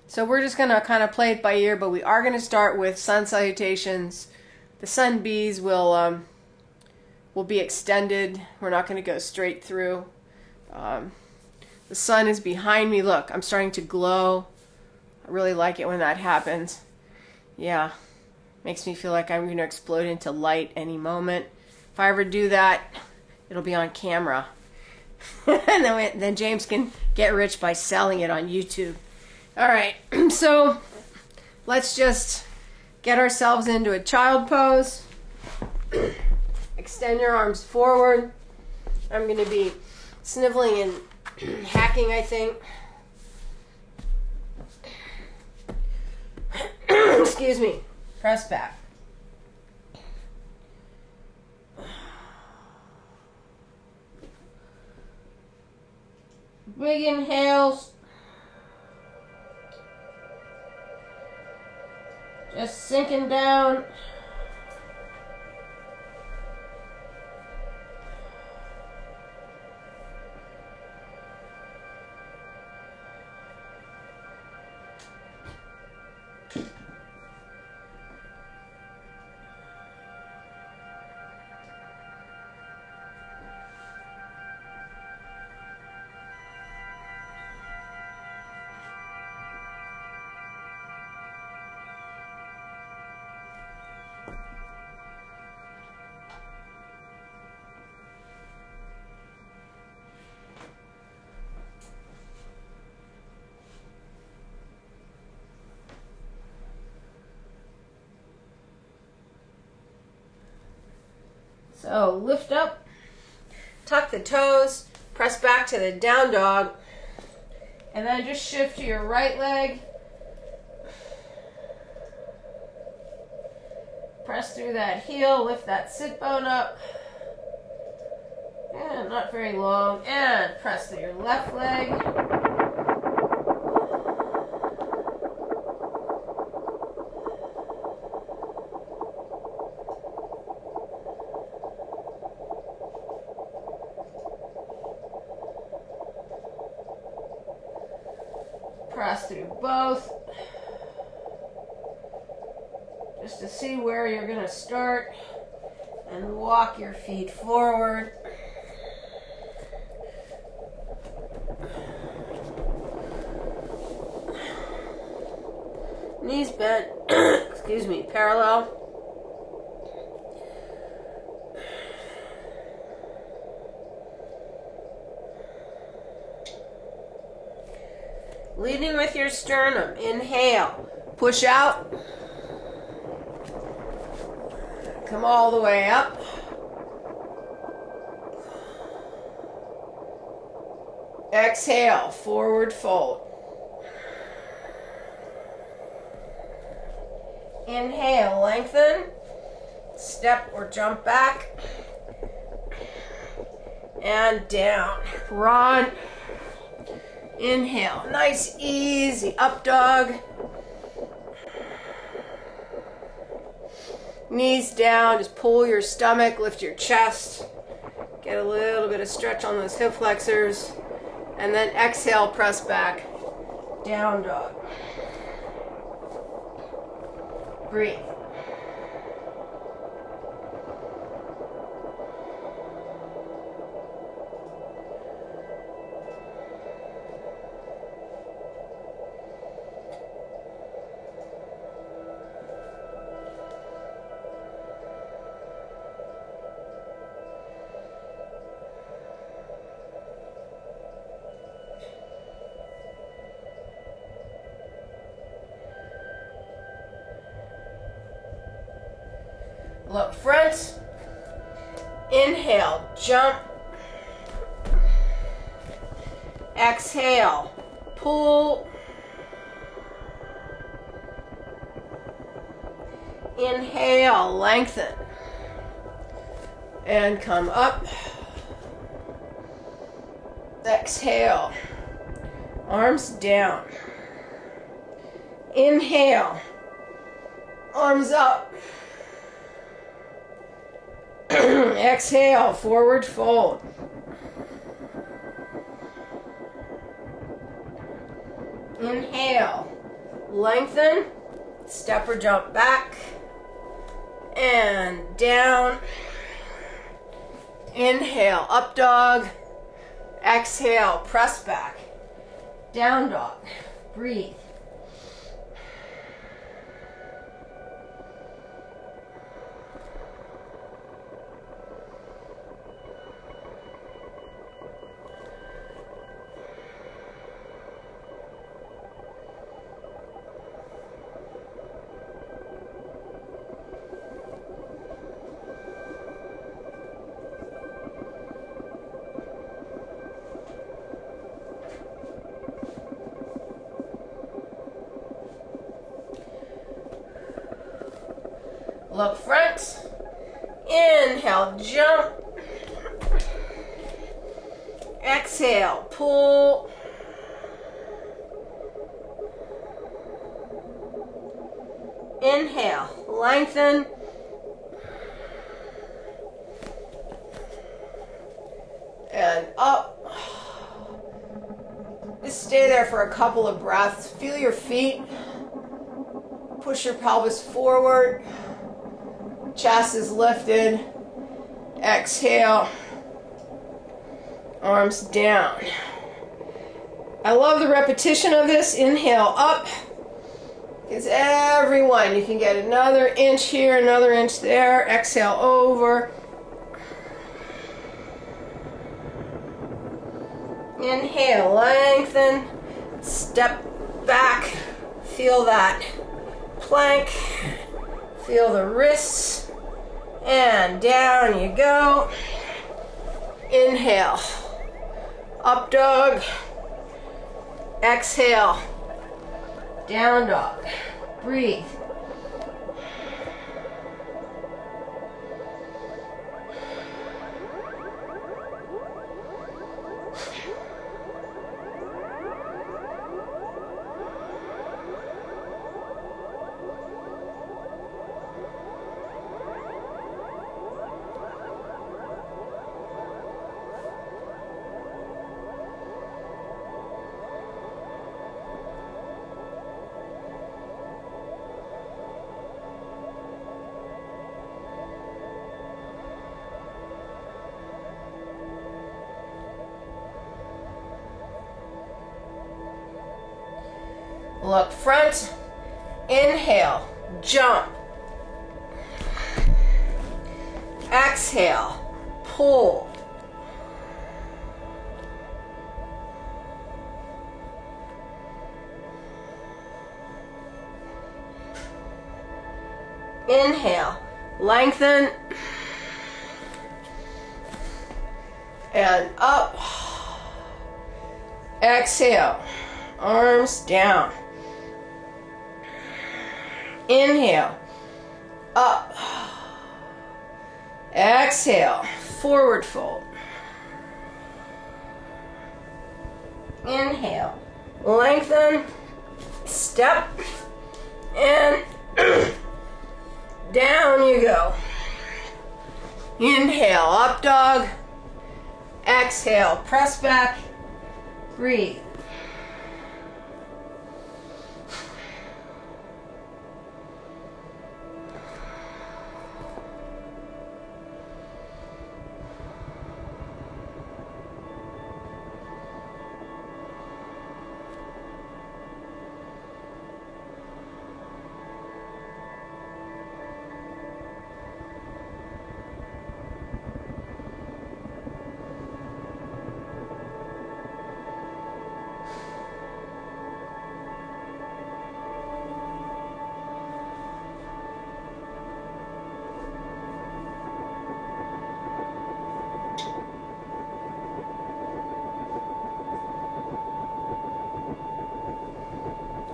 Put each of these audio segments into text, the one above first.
So we're just going to kind of play it by ear, but we are going to start with sun salutations. The sun B's will be extended. We're not going to go straight through. The sun is behind me. Look, I'm starting to glow. I really like it when that happens. Yeah, makes me feel like I'm going to explode into light any moment. If I ever do that, it'll be on camera. And then James can get rich by selling it on YouTube. All right, so let's just get ourselves into a child pose. Extend your arms forward. I'm going to be sniveling and hacking, I think. Excuse me. Press back. Big inhales. Just sinking down. So lift up, tuck the toes, press back to the down dog, and then just shift to your right leg. Press through that heel, lift that sit bone up. And not very long. And press through your left leg. Press through both, just to see where you're going to start, and walk your feet forward. Knees bent, excuse me, parallel. Leading with your sternum. Inhale. Push out. Come all the way up. Exhale. Forward fold. Inhale. Lengthen. Step or jump back. And down. Run. Inhale, nice, easy, up dog. Knees down, just pull your stomach, lift your chest. Get a little bit of stretch on those hip flexors. And then exhale, press back, down dog. Breathe. Look front. Inhale, jump. Exhale, pull. Inhale, lengthen. And come up. Exhale, arms down. Inhale, arms up. Exhale, forward fold. Inhale, lengthen, step or jump back, and down. Inhale, up dog. Exhale, press back. Down dog. Breathe. Look front. Inhale, jump. Exhale, pull. Inhale, lengthen. And up. Just stay there for a couple of breaths. Feel your feet. Push your pelvis forward. Chest is lifted. Exhale. Arms down. I love the repetition of this. Inhale up. Because everyone, you can get another inch here, another inch there. Exhale over. Inhale, lengthen. Step back. Feel that plank. Feel the wrists. And down you go. Inhale. Up dog. Exhale. Down dog. Breathe. Look front. Inhale, jump. Exhale, pull. Inhale, lengthen. And up. Exhale, arms down. Inhale, up. Exhale, forward fold. Inhale, lengthen, step, and down you go. Inhale, up dog. Exhale, press back, breathe.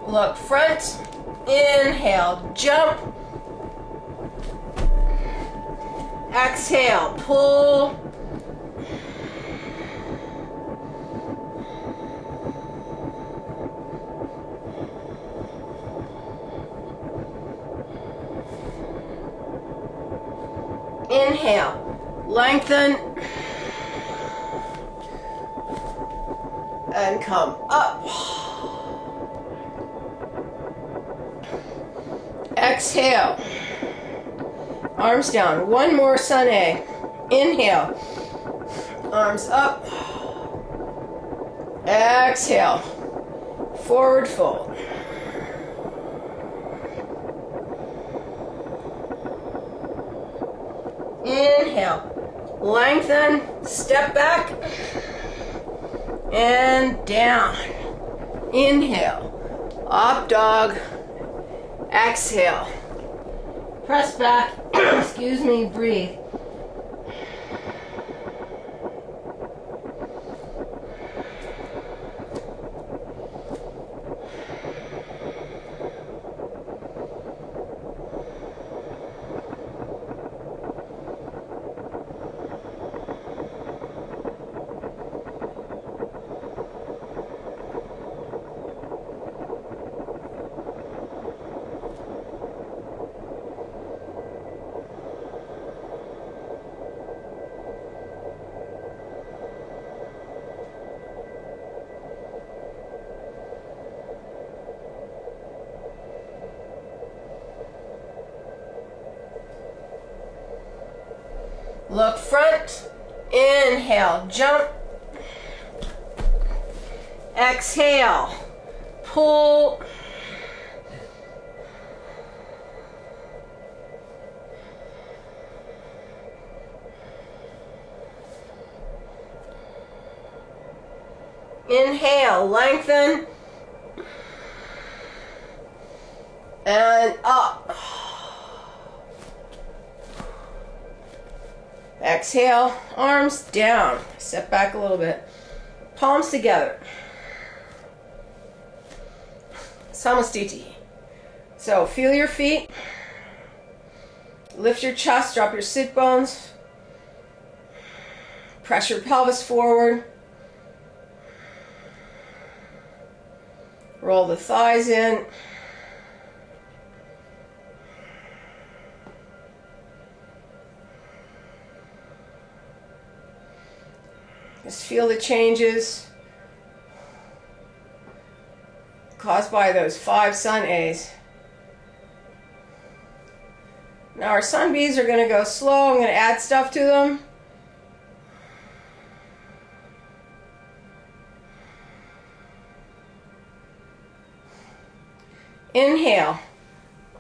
Look front, inhale, jump. Exhale, pull. Inhale, lengthen. And come up. Exhale. Arms down. One more sun A. Inhale. Arms up. Exhale. Forward fold. Inhale. Lengthen. Step back. And down. Inhale. Up dog. Exhale. Press back. Excuse me. Breathe. Look front, inhale, jump, exhale, pull, inhale, lengthen, and up. Exhale, arms down. Step back a little bit. Palms together. Samastiti. So feel your feet. Lift your chest, drop your sit bones. Press your pelvis forward. Roll the thighs in. Just feel the changes caused by those 5 sun A's. Now our sun B's are going to go slow. I'm going to add stuff to them. Inhale.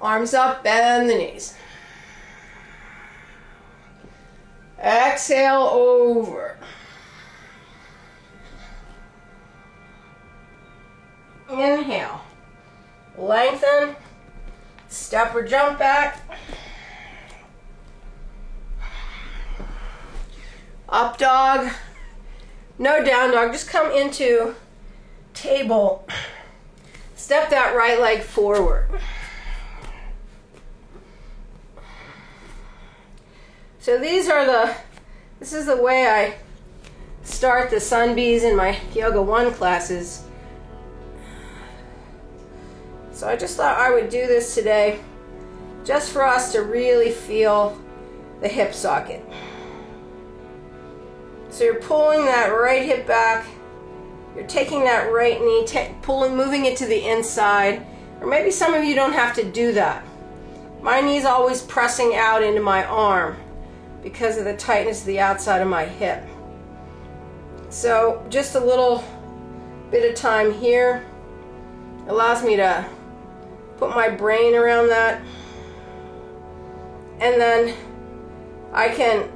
Arms up, bend the knees. Exhale, over. Inhale. Lengthen. Step or jump back. Up dog. No down dog. Just come into table. Step that right leg forward. So this is the way I start the sun B's in my Yoga 1 classes. So I just thought I would do this today just for us to really feel the hip socket. So you're pulling that right hip back. You're taking that right knee, moving it to the inside. Or maybe some of you don't have to do that. My knee's always pressing out into my arm because of the tightness of the outside of my hip. So just a little bit of time here allows me to put my brain around that. And then I can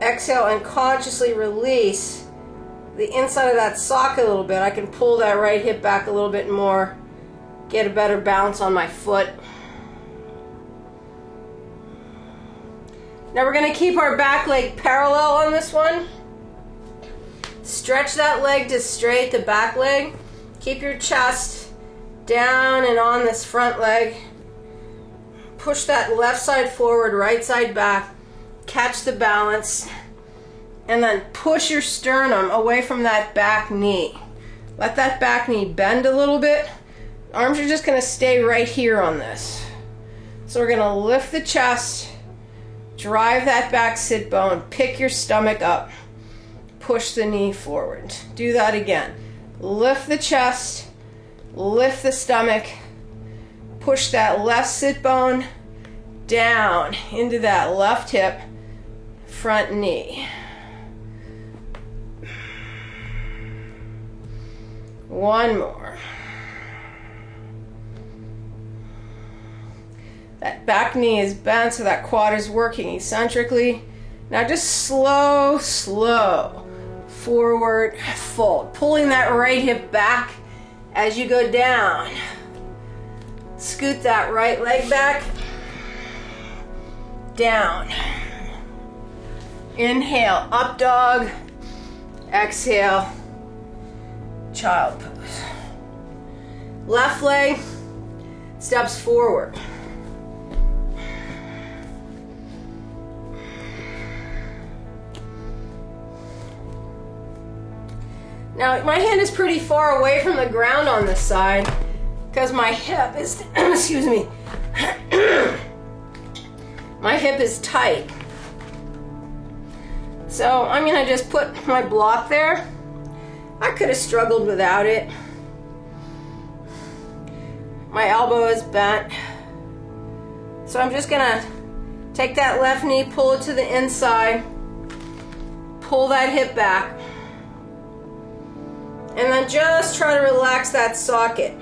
exhale and consciously release the inside of that socket a little bit. I can pull that right hip back a little bit more, get a better bounce on my foot. Now we're going to keep our back leg parallel on this one. Stretch that leg to straight, the back leg. Keep your chest down and on this front leg. Push that left side forward, right side back. Catch the balance. And then push your sternum away from that back knee. Let that back knee bend a little bit. Arms are just going to stay right here on this. So we're going to lift the chest, drive that back sit bone, pick your stomach up, push the knee forward. Do that again. Lift the chest, lift the stomach, push that left sit bone down into that left hip, front knee. One more. That back knee is bent so that quad is working eccentrically. Now just slow, slow forward fold, pulling that right hip back as you go down. Scoot that right leg back, down. Inhale, up dog. Exhale, child pose. Left leg steps forward. Now my hand is pretty far away from the ground on this side because my hip is, excuse me, my hip is tight. So I'm gonna just put my block there. I could have struggled without it. My elbow is bent. So I'm just gonna take that left knee, pull it to the inside, pull that hip back, and then just try to relax that socket.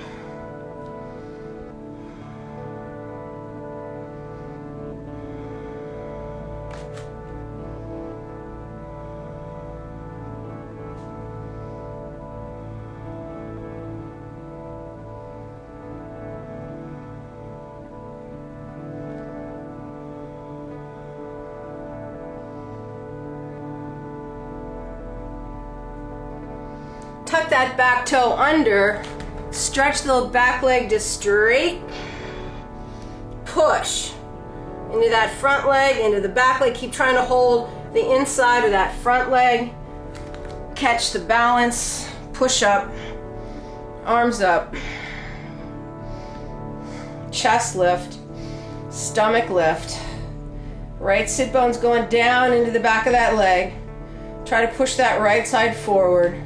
Tuck that back toe under, stretch the back leg to straight, push into that front leg, into the back leg. Keep trying to hold the inside of that front leg. Catch the balance, push up, arms up, chest lift, stomach lift. Right sit bone's going down into the back of that leg. Try to push that right side forward.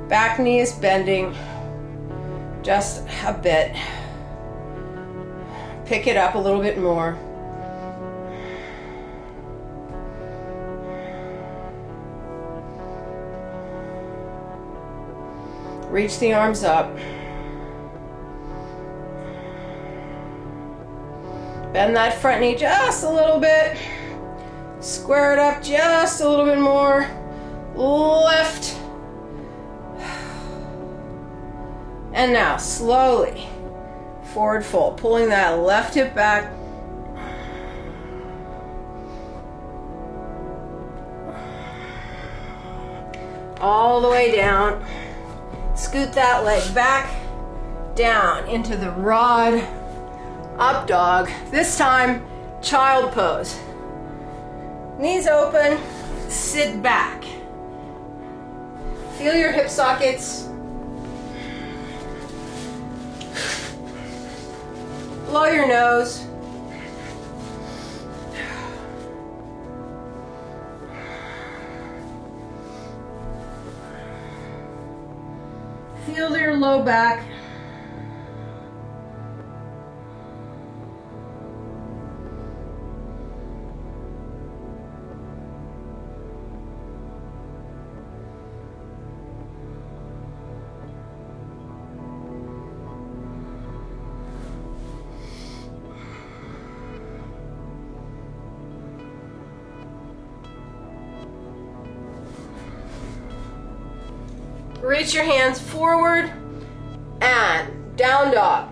Back knee is bending just a bit. Pick it up a little bit more. Reach the arms up. Bend that front knee just a little bit. Square it up just a little bit more. Left. And now, slowly, forward fold, pulling that left hip back. All the way down. Scoot that leg back, down into the rod, up dog. This time, child pose. Knees open, sit back. Feel your hip sockets. Blow your nose. Feel your low back. Reach your hands forward and down dog.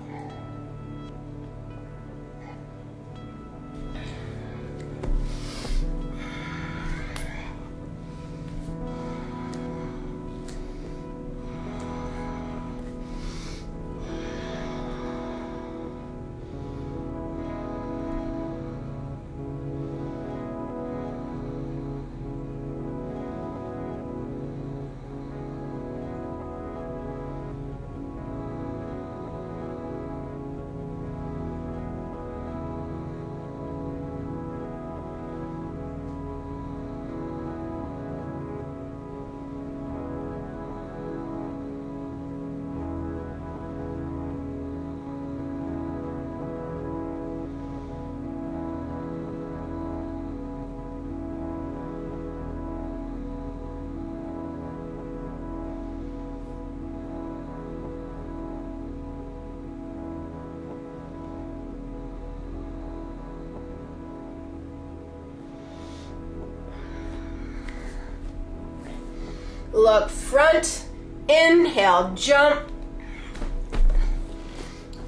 look front. Inhale, jump.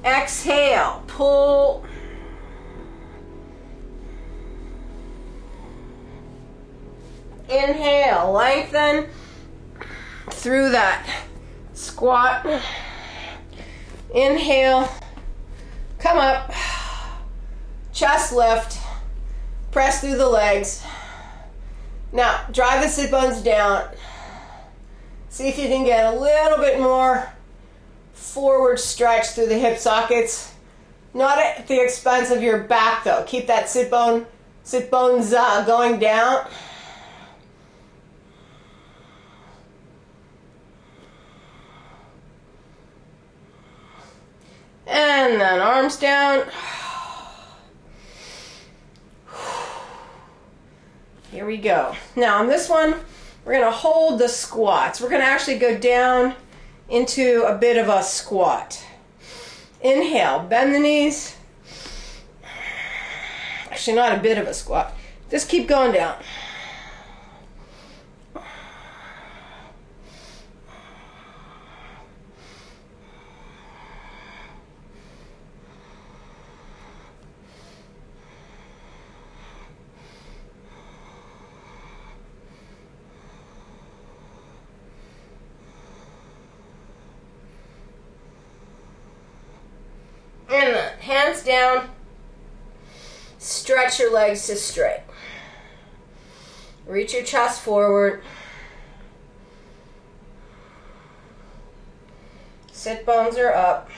Exhale, pull. Inhale, lengthen through that squat. Inhale, come up, chest lift, press through the legs. Now, drive the sit bones down. See if you can get a little bit more forward stretch through the hip sockets. Not at the expense of your back though. Keep that sit bones going down. And then arms down. Here we go. Now on this one, we're going to hold the squats. We're going to actually go down into a bit of a squat. Inhale, bend the knees. Actually, not a bit of a squat. Just keep going down. And then hands down, stretch your legs to straight. Reach your chest forward. Sit bones are up.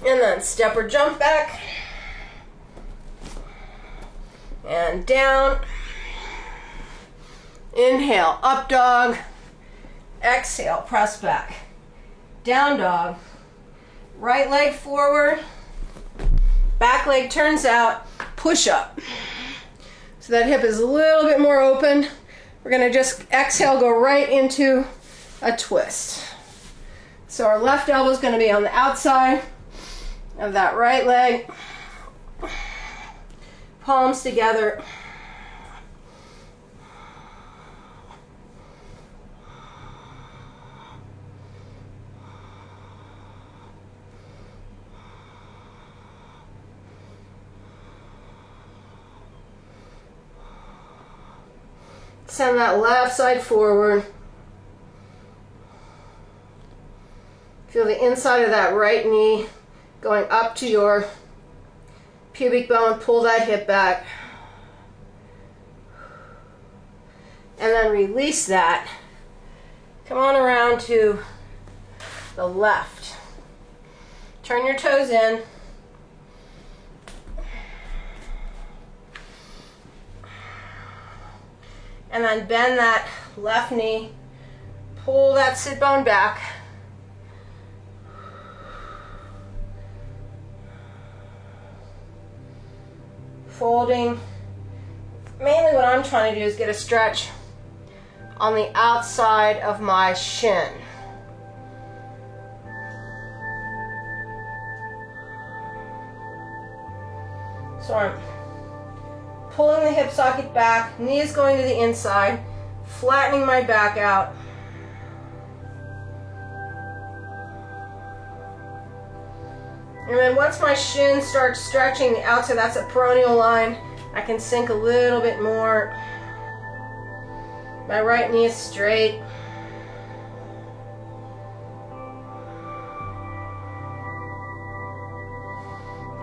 And then step or jump back. And down. Inhale, up dog. Exhale, press back. Down dog. Right leg forward. Back leg turns out. Push up. So that hip is a little bit more open. We're going to just exhale, go right into a twist. So our left elbow is going to be on the outside of that right leg. Palms together. Send that left side forward. Feel the inside of that right knee going up to your pubic bone. Pull that hip back. And then release that. Come on around to the left. Turn your toes in. And then bend that left knee. Pull that sit bone back. Folding. Mainly what I'm trying to do is get a stretch on the outside of my shin. So I'm pulling the hip socket back, knees going to the inside, flattening my back out. And then once my shin starts stretching the outside, that's a peroneal line, I can sink a little bit more. My right knee is straight.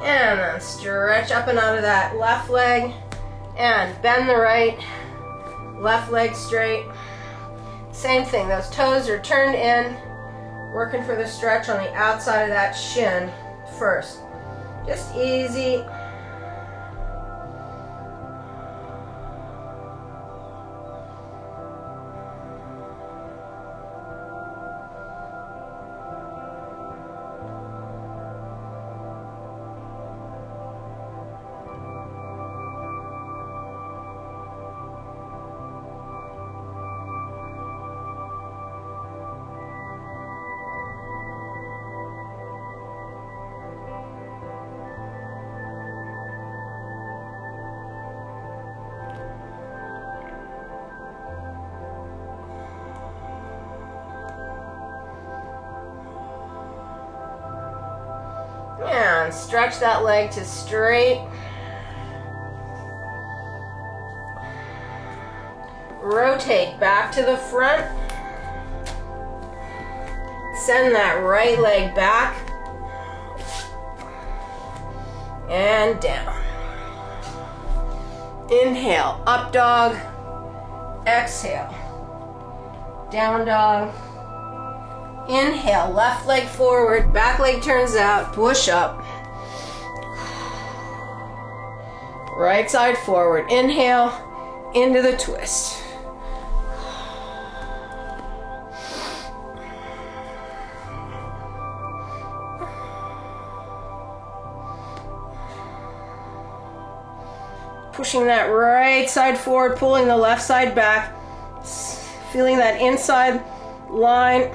And then stretch up and out of that left leg. And bend the right, left leg straight. Same thing, those toes are turned in, working for the stretch on the outside of that shin first. Just easy. down. Stretch that leg to straight. Rotate back to the front. Send that right leg back. And down. Inhale, up dog. Exhale, down dog. Inhale, left leg forward, back leg turns out, push up. Right side forward, inhale, into the twist. Pushing that right side forward, pulling the left side back, feeling that inside line.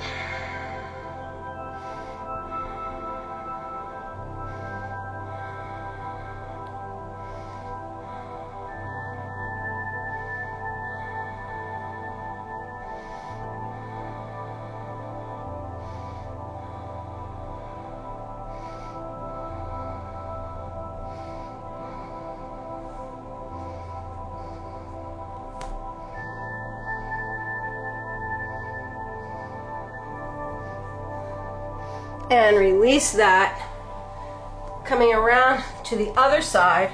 And release that, coming around to the other side.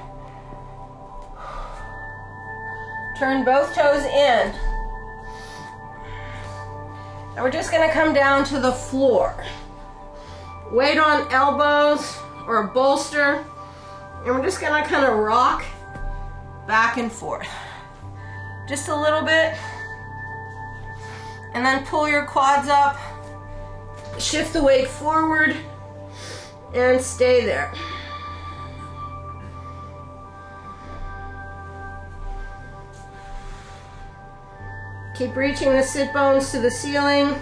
Turn both toes in. And we're just going to come down to the floor. Weight on elbows or a bolster. And we're just going to kind of rock back and forth. Just a little bit. And then pull your quads up. Shift the weight forward and stay there. Keep reaching the sit bones to the ceiling.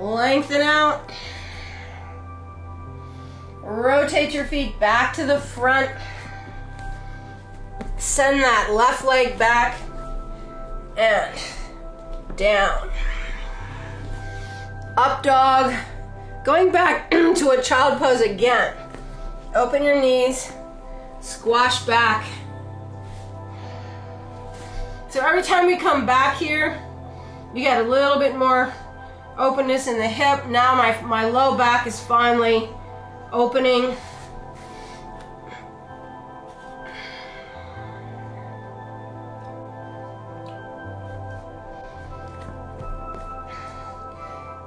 Lengthen out. Rotate your feet back to the front. Send that left leg back and down. Up dog. Going back to a child pose again. Open your knees. Squash back. So every time we come back here, you get a little bit more openness in the hip. Now my low back is finally opening.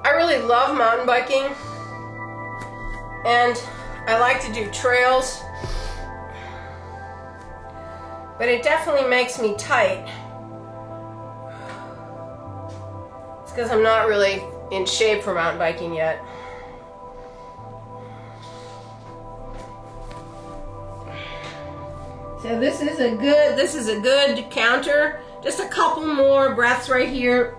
I really love mountain biking, and I like to do trails, but it definitely makes me tight. It's because I'm not really in shape for mountain biking yet. So this is a good counter. Just a couple more breaths right here.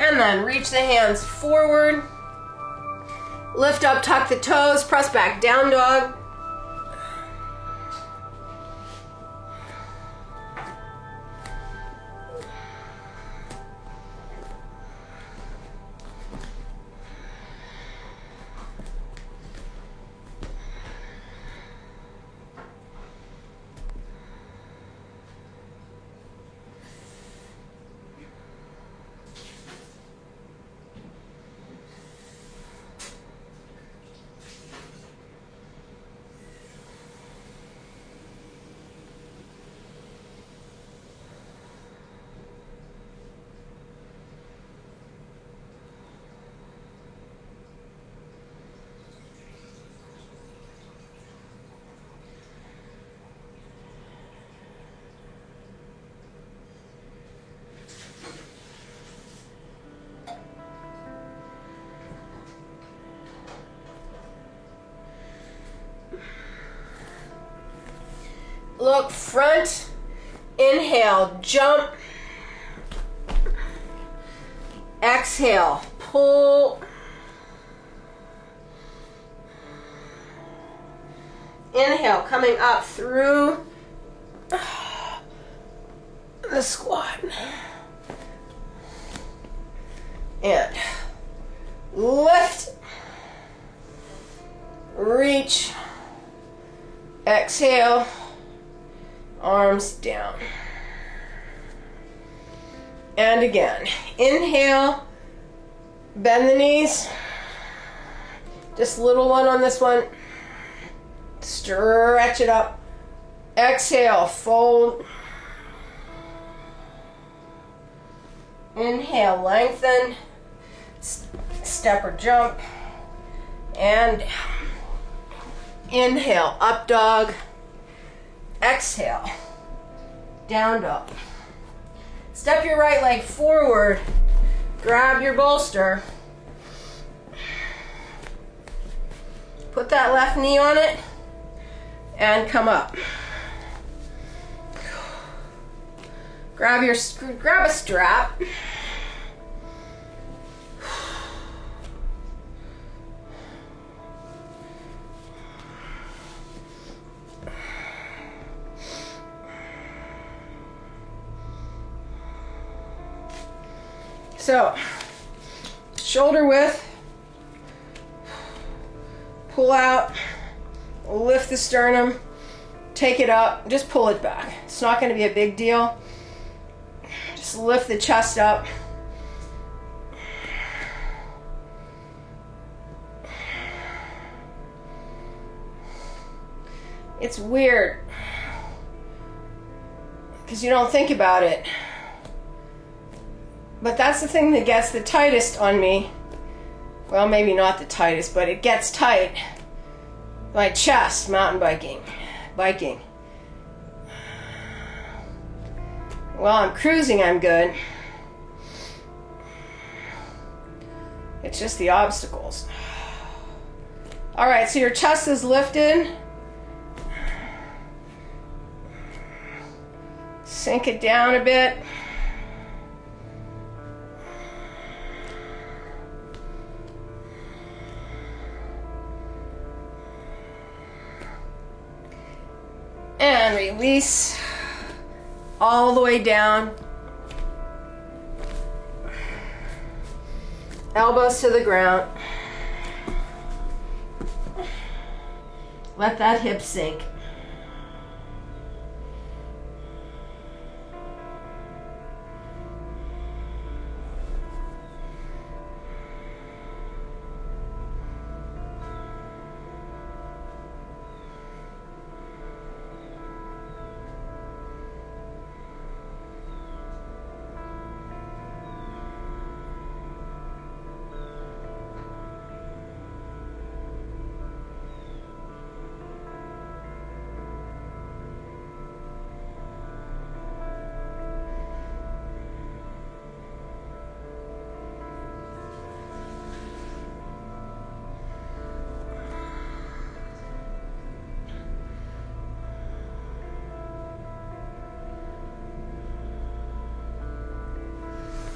And then reach the hands forward. Lift up, tuck the toes, press back, down dog. look front. Inhale, jump. Exhale, pull. Inhale, coming up through the squat. And lift. Reach. Exhale. Arms down. And again. Inhale. Bend the knees. Just a little one on this one. Stretch it up. Exhale, fold. Inhale, lengthen. Step or jump. And inhale, up dog. Exhale, down dog. Step your right leg forward. Grab your bolster. Put that left knee on it. And come up. Grab a strap. So, shoulder width. Pull out. Lift the sternum, take it up, just pull it back. It's not going to be a big deal. Just lift the chest up. It's weird because you don't think about it. But that's the thing that gets the tightest on me. Well, maybe not the tightest, but it gets tight. My chest, mountain biking. While I'm cruising, I'm good. It's just the obstacles. All right, so your chest is lifted. Sink it down a bit. And release all the way down. Elbows to the ground. Let that hip sink.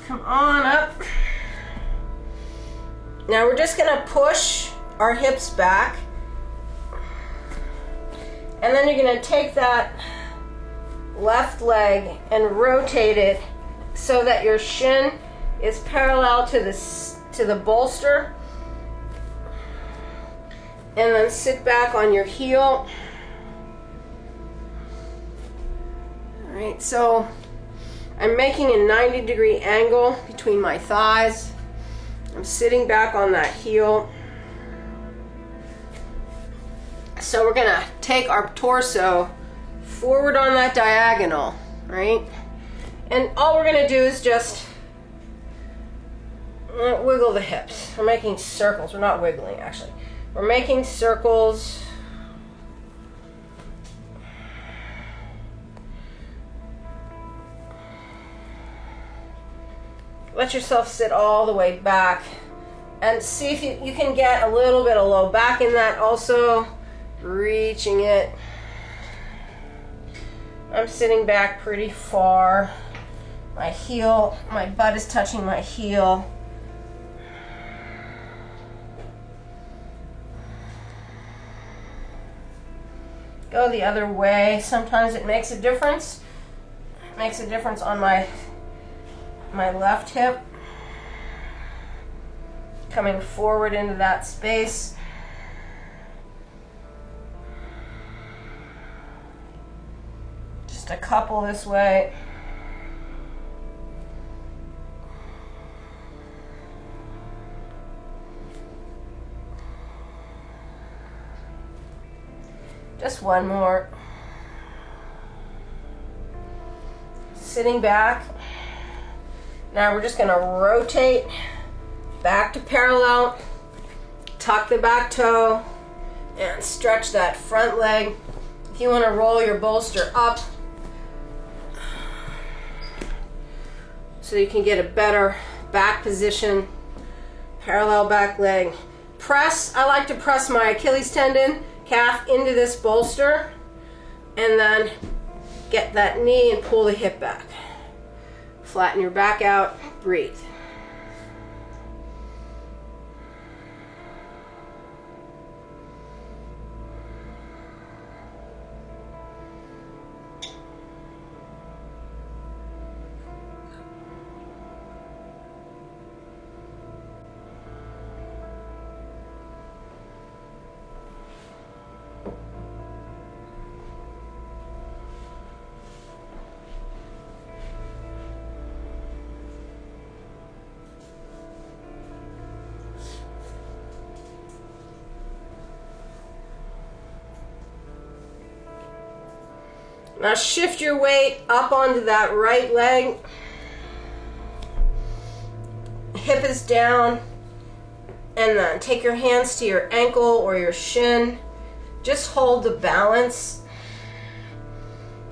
Come on up. Now we're just going to push our hips back. And then you're going to take that left leg and rotate it so that your shin is parallel to the bolster. And then sit back on your heel. All right, so I'm making a 90-degree angle between my thighs. I'm sitting back on that heel. So we're gonna take our torso forward on that diagonal, right? And all we're gonna do is just wiggle the hips. We're making circles. We're not wiggling, actually. We're making circles. Let yourself sit all the way back and see if you can get a little bit of low back in that also. Reaching it. I'm sitting back pretty far. My heel, my butt is touching my heel. Go the other way. Sometimes it makes a difference. It makes a difference on my left hip. Coming forward into that space. Just a couple this way. Just one more. Sitting back. Now we're just going to rotate back to parallel, tuck the back toe, and stretch that front leg. If you want to roll your bolster up so you can get a better back position, parallel back leg. Press, I like to press my Achilles tendon, calf into this bolster, and then get that knee and pull the hip back. Flatten your back out, breathe. Now shift your weight up onto that right leg. Hip is down. And then take your hands to your ankle or your shin. Just hold the balance.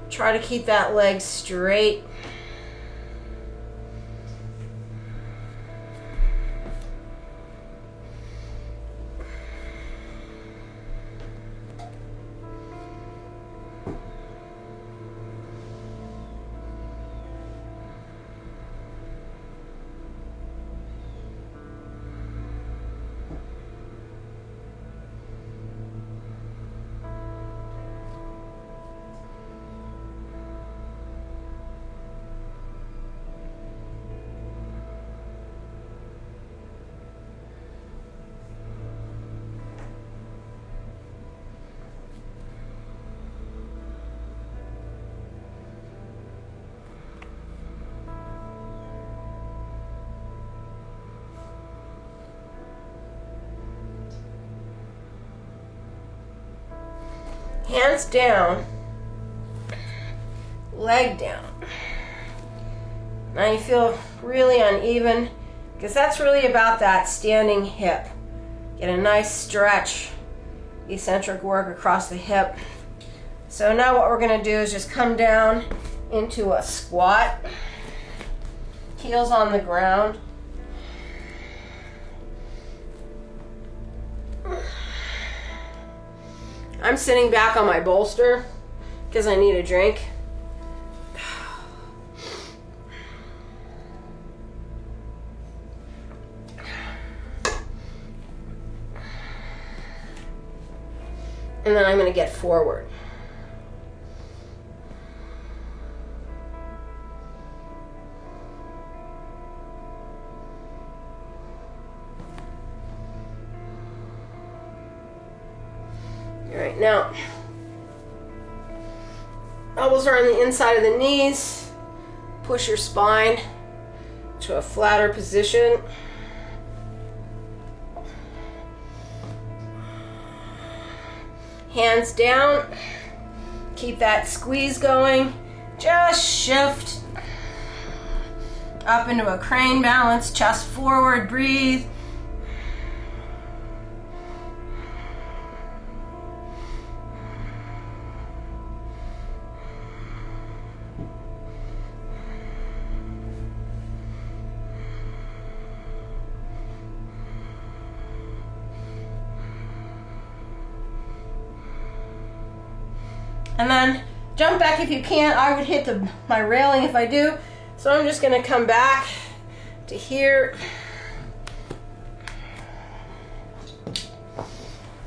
Try to keep that leg straight. Hands down, leg down. Now you feel really uneven because that's really about that standing hip. Get a nice stretch, eccentric work across the hip. So now what we're going to do is just come down into a squat, heels on the ground. I'm sitting back on my bolster because I need a drink. And then I'm going to get forward. Alright, now elbows are on the inside of the knees. Push your spine to a flatter position. Hands down. Keep that squeeze going. Just shift up into a crane balance, chest forward, breathe. And then jump back if you can. I would hit my railing if I do. So I'm just going to come back to here.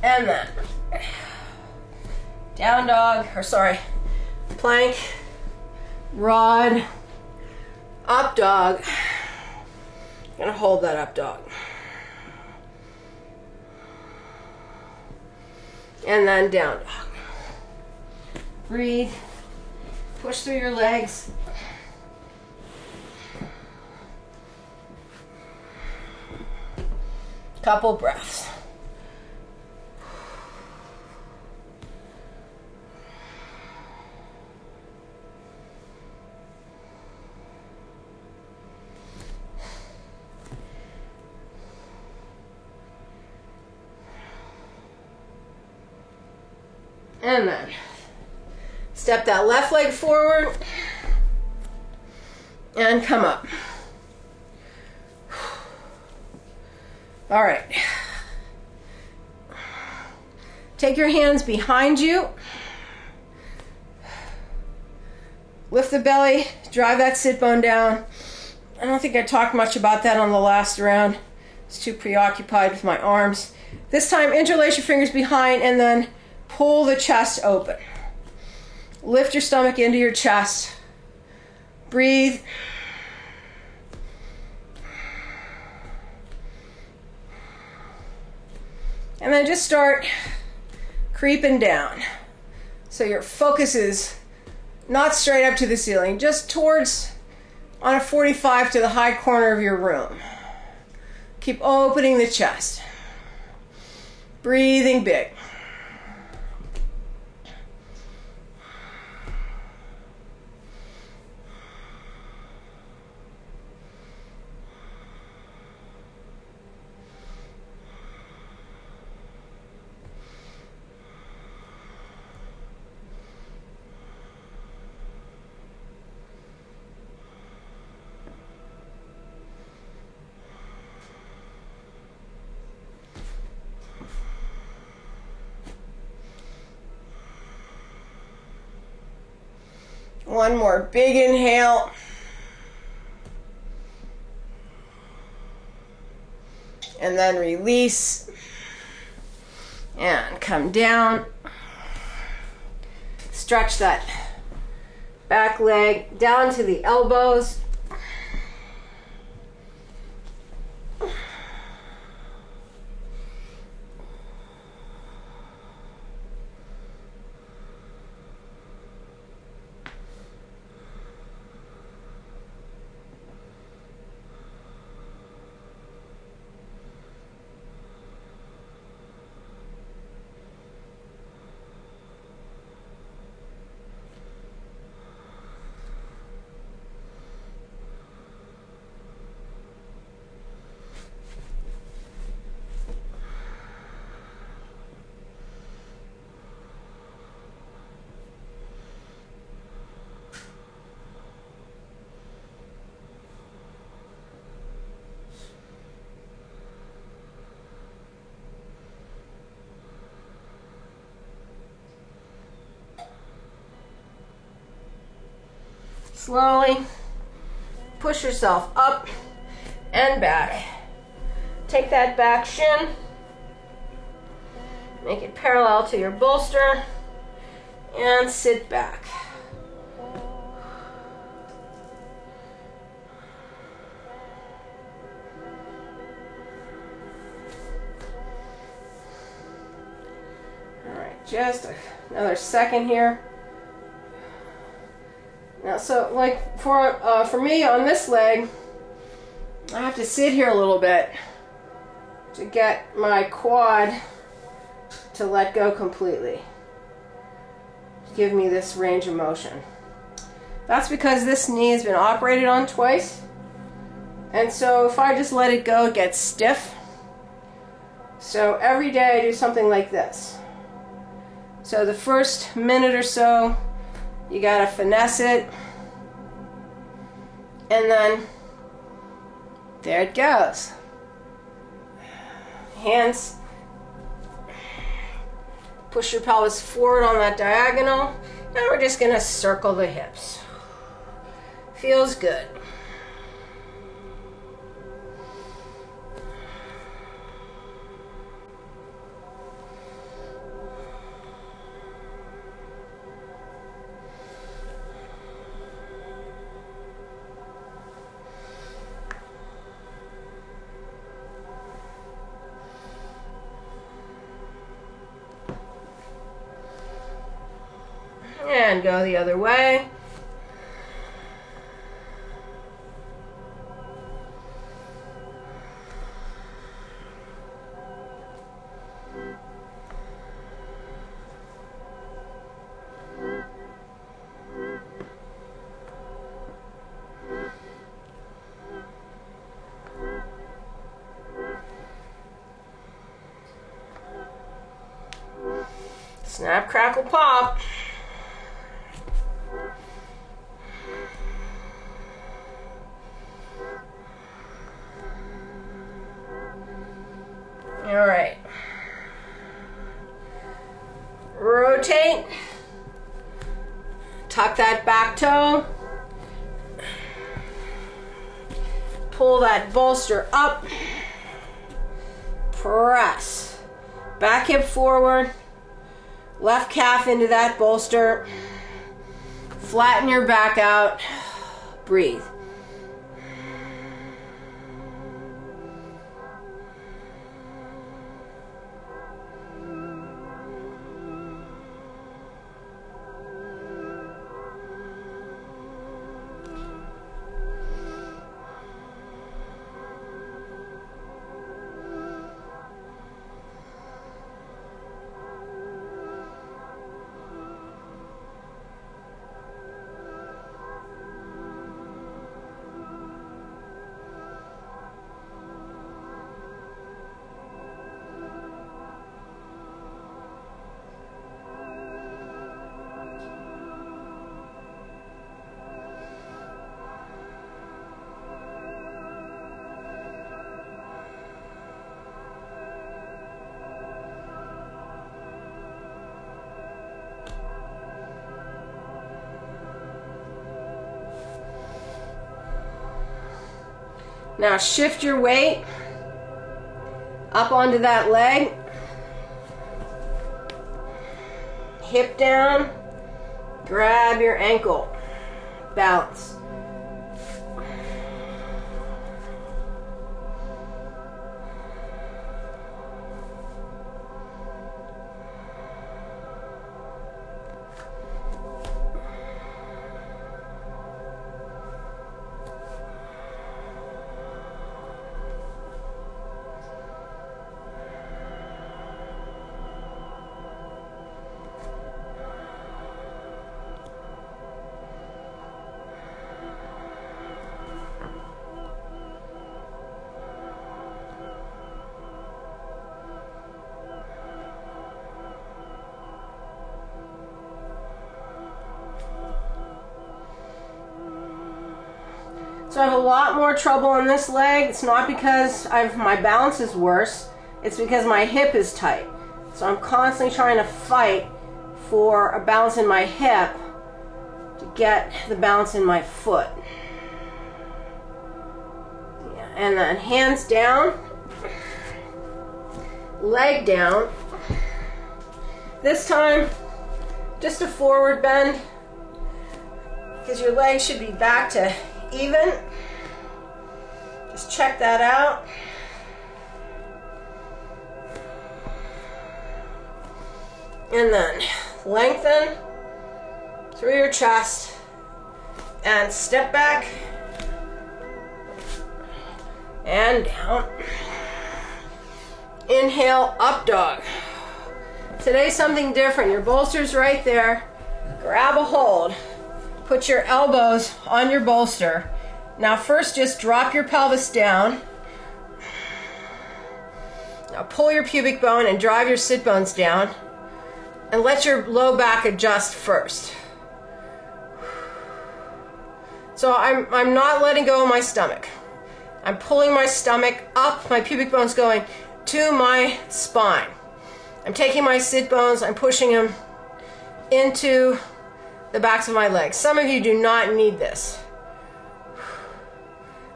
And then down dog, or sorry, plank, rod, up dog. I'm going to hold that up dog. And then down dog. Breathe. Push through your legs. Couple breaths. And then step that left leg forward and come up. All right. Take your hands behind you. Lift the belly, drive that sit bone down. I don't think I talked much about that on the last round. I was too preoccupied with my arms. This time, interlace your fingers behind and then pull the chest open. Lift your stomach into your chest. Breathe. And then just start creeping down. So your focus is not straight up to the ceiling, just towards, on a 45 to the high corner of your room. Keep opening the chest. Breathing big. One more big inhale. And then release. And come down. Stretch that back leg down to the elbows. Slowly push yourself up and back. Take that back shin, make it parallel to your bolster, and sit back. All right, just another second here. Now, so like for me on this leg, I have to sit here a little bit to get my quad to let go completely. Give me this range of motion. That's because this knee has been operated on twice. And so if I just let it go, it gets stiff. So every day I do something like this. So the first minute or so, you gotta finesse it, and then there it goes. Hands, push your pelvis forward on that diagonal. Now we're just gonna circle the hips. Feels good. And go the other way. Snap, crackle, pop. All right. Rotate. Tuck that back toe. Pull that bolster up. Press. Back hip forward. Left calf into that bolster. Flatten your back out. Breathe. Now shift your weight up onto that leg. Hip down. Grab your ankle. Balance. So I have a lot more trouble on this leg. It's not because my balance is worse. It's because my hip is tight. So I'm constantly trying to fight for a balance in my hip to get the balance in my foot. Yeah. And then hands down, leg down. This time, just a forward bend, because your leg should be back to even. Just check that out. And then lengthen through your chest and step back and down. Inhale, up dog. Today's something different. Your bolster's right there. Grab a hold. Put your elbows on your bolster. Now first just drop your pelvis down. Now pull your pubic bone and drive your sit bones down. And let your low back adjust first. So I'm not letting go of my stomach. I'm pulling my stomach up. My pubic bone's going to my spine. I'm taking my sit bones, I'm pushing them into the backs of my legs. Some of you do not need this.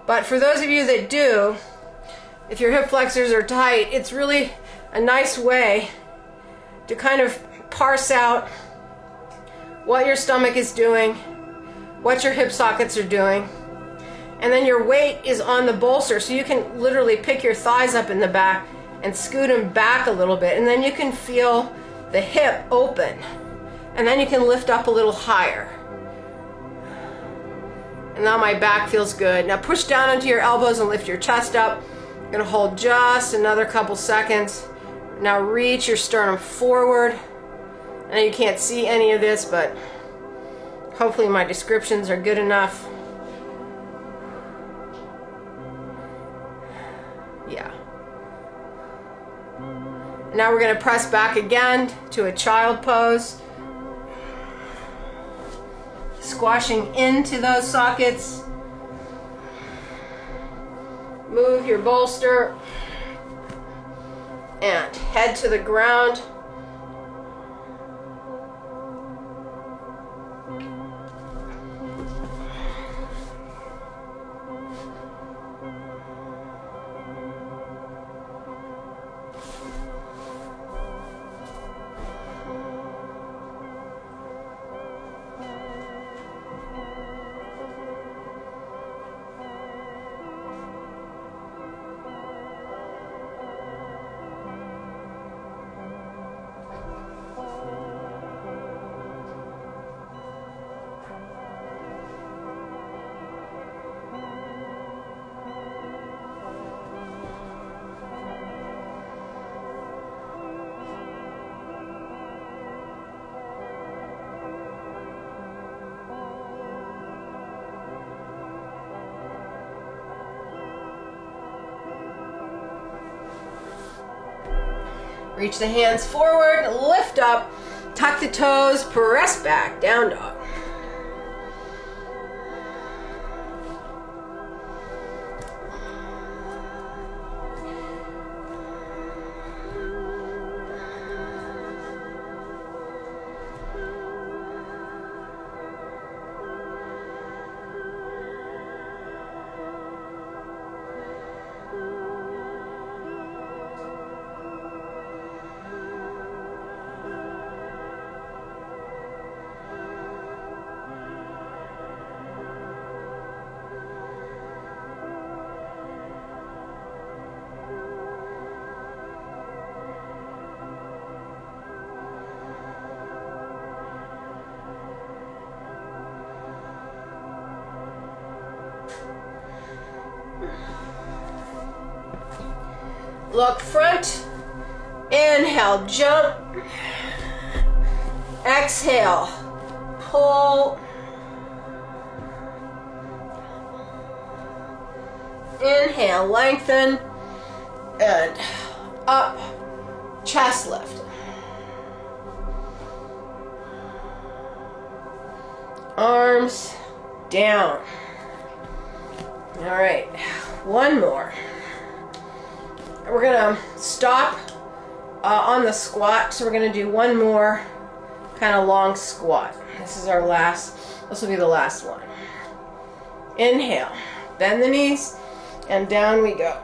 But for those of you that do, if your hip flexors are tight, it's really a nice way to kind of parse out what your stomach is doing, what your hip sockets are doing. And then your weight is on the bolster, so you can literally pick your thighs up in the back and scoot them back a little bit. And then you can feel the hip open. And then you can lift up a little higher. And now my back feels good. Now push down onto your elbows and lift your chest up. You're gonna hold just another couple seconds. Now reach your sternum forward. I know you can't see any of this, but hopefully my descriptions are good enough. Yeah. Now we're gonna press back again to a child pose. Squashing into those sockets. Move your bolster and head to the ground. Reach the hands forward, lift up, tuck the toes, press back, down dog. Look front, inhale, jump, exhale, pull, inhale, lengthen, and up, chest lift. Arms down. All right, one more. We're gonna stop on the squat, so we're gonna do one more kind of long squat. This is our last, this will be the last one. Inhale, bend the knees, and down we go.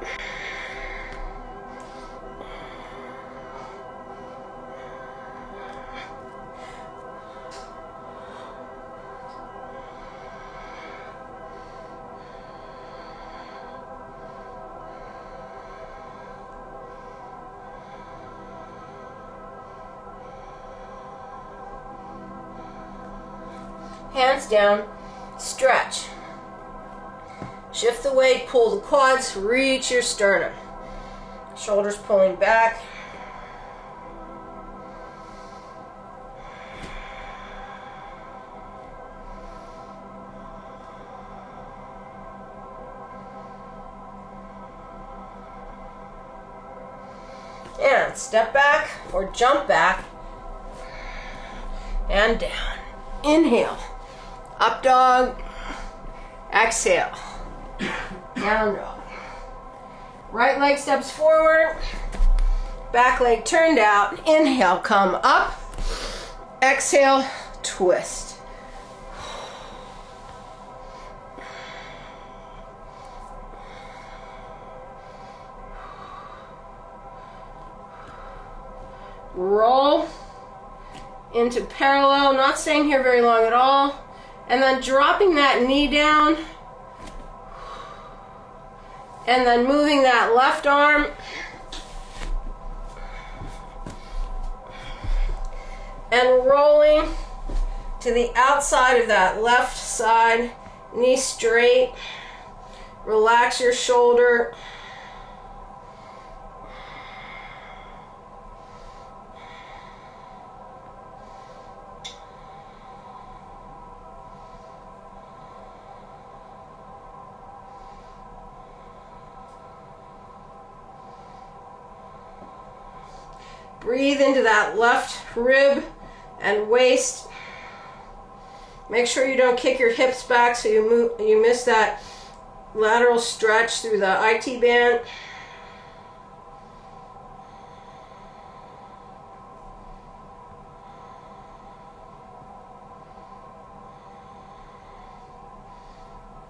Hands down, stretch. Shift the weight, pull the quads, reach your sternum. Shoulders pulling back. And step back or jump back and down. Inhale. Up dog, exhale, down dog. Right leg steps forward, back leg turned out. Inhale, come up, exhale, twist. roll into parallel, not staying here very long at all, and then dropping that knee down, and then moving that left arm and rolling to the outside of that left side, knee straight. Relax your shoulder. Breathe into that left rib and waist. Make sure you don't kick your hips back so you miss that lateral stretch through the IT band.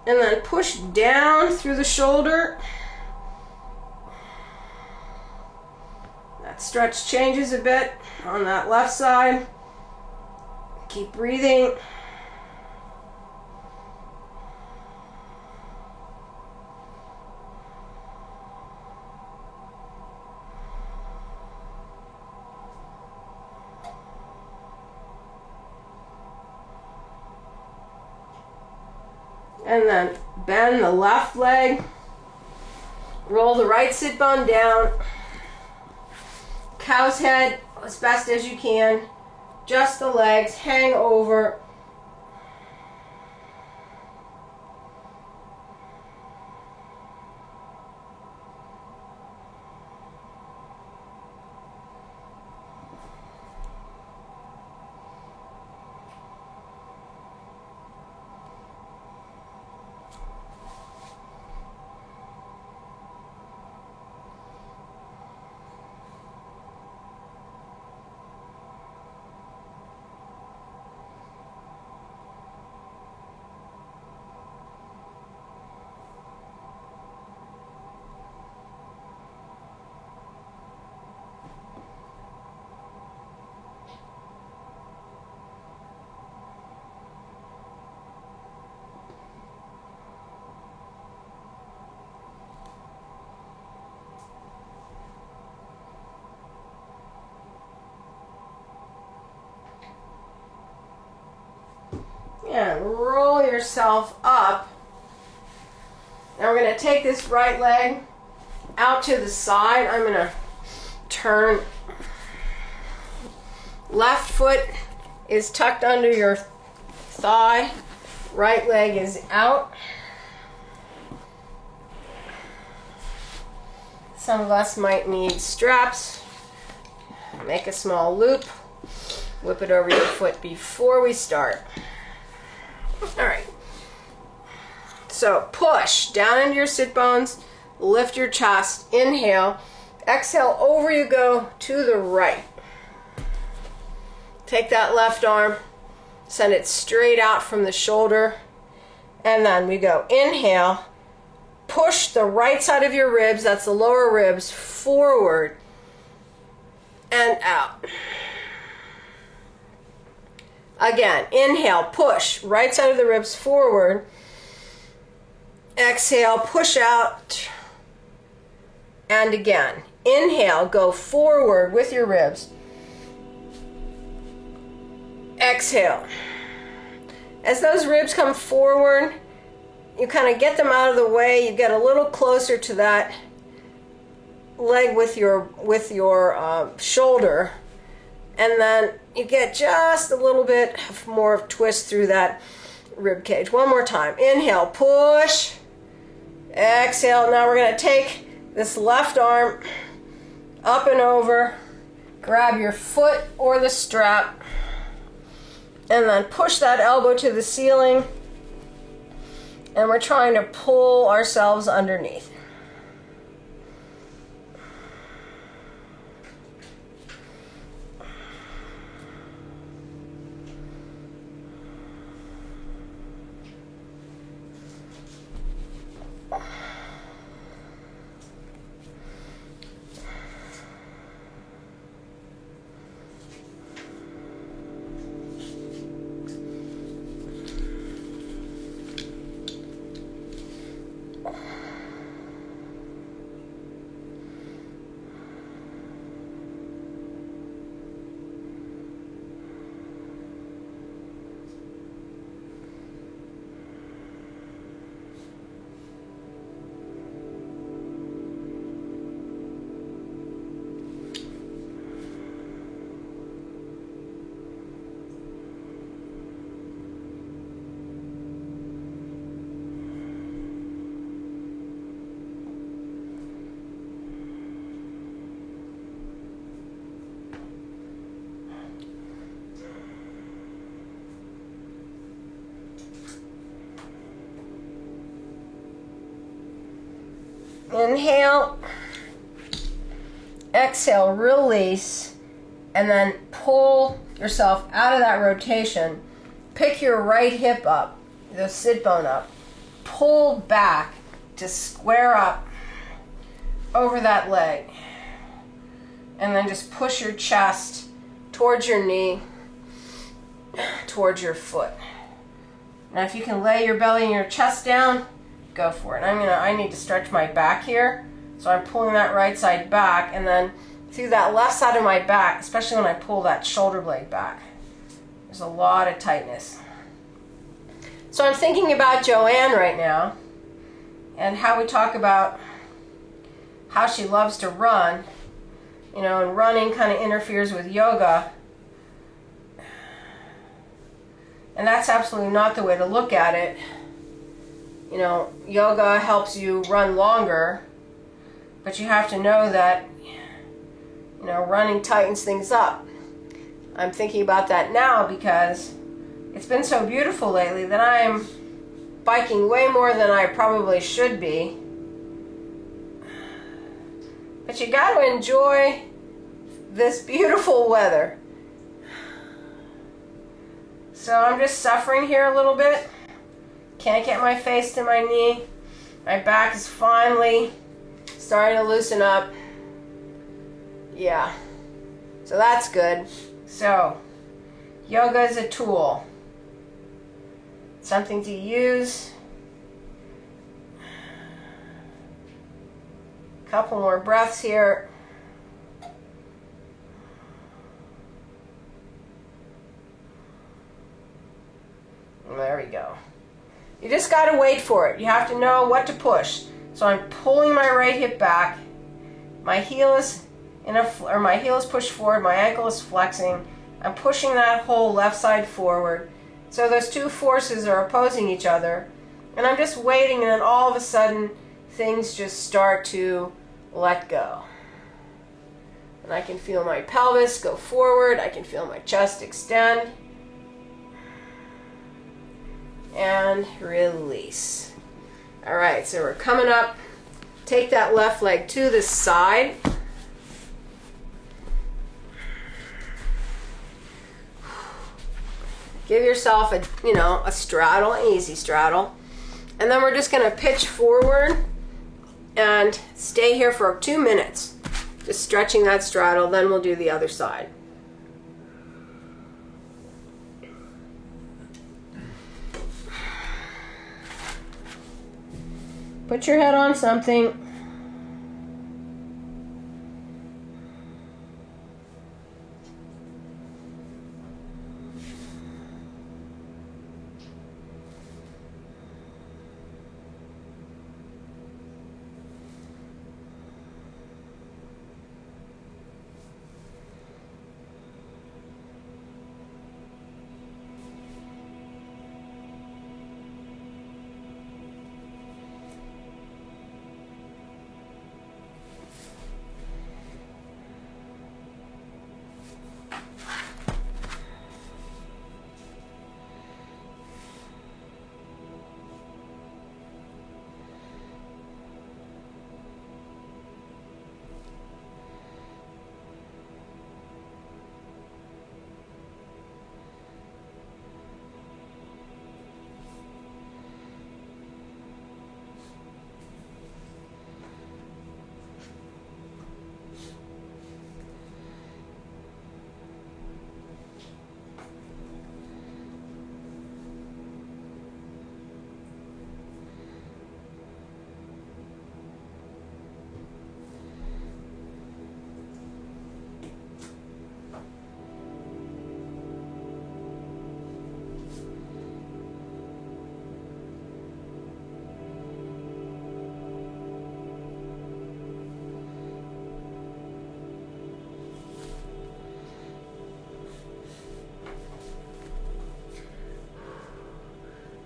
And then push down through the shoulder. That stretch changes a bit on that left side. Keep breathing. And then bend the left leg. Roll the right sit bone down. Cow's head as best as you can. Just the legs, hang over. And roll yourself up. Now we're going to take this right leg out to the side. I'm going to turn. Left foot is tucked under your thigh. Right leg is out. Some of us might need straps. Make a small loop. Whip it over your foot before we start. All right. So push down into your sit bones, lift your chest, inhale, exhale, over you go to the right. Take that left arm, send it straight out from the shoulder, and then we go inhale, push the right side of your ribs, that's the lower ribs, forward and out. Again, inhale, push, right side of the ribs forward. Exhale, push out. And again, inhale, go forward with your ribs. Exhale. As those ribs come forward, you kind of get them out of the way. You get a little closer to that leg with your shoulder. And then you get just a little bit more of twist through that rib cage. One more time. Inhale, push. Exhale. Now we're going to take this left arm up and over. Grab your foot or the strap. And then push that elbow to the ceiling. And we're trying to pull ourselves underneath. Inhale, exhale, release, and then pull yourself out of that rotation. Pick your right hip up, the sit bone up. Pull back to square up over that leg. And then just push your chest towards your knee, towards your foot. Now if you can lay your belly and your chest down, go for it. I need to stretch my back here. So I'm pulling that right side back, and then through that left side of my back, especially when I pull that shoulder blade back, there's a lot of tightness. So I'm thinking about Joanne right now and how we talk about how she loves to run, and running kind of interferes with yoga. And that's absolutely not the way to look at it. Yoga helps you run longer, but you have to know that, running tightens things up. I'm thinking about that now because it's been so beautiful lately that I'm biking way more than I probably should be. But you got to enjoy this beautiful weather. So I'm just suffering here a little bit. Can't get my face to my knee. My back is finally starting to loosen up. Yeah. So that's good. So, yoga is a tool. Something to use. Couple more breaths here. There we go. You just got to wait for it. You have to know what to push. So I'm pulling my right hip back. My heel is my heel is pushed forward. My ankle is flexing. I'm pushing that whole left side forward. So those two forces are opposing each other. And I'm just waiting, and then all of a sudden things just start to let go. And I can feel my pelvis go forward. I can feel my chest extend. And release. All right, so we're coming up. Take that left leg to the side. Give yourself a straddle, an easy straddle. And then we're just going to pitch forward and stay here for 2 minutes. Just stretching that straddle, then we'll do the other side. Put your head on something.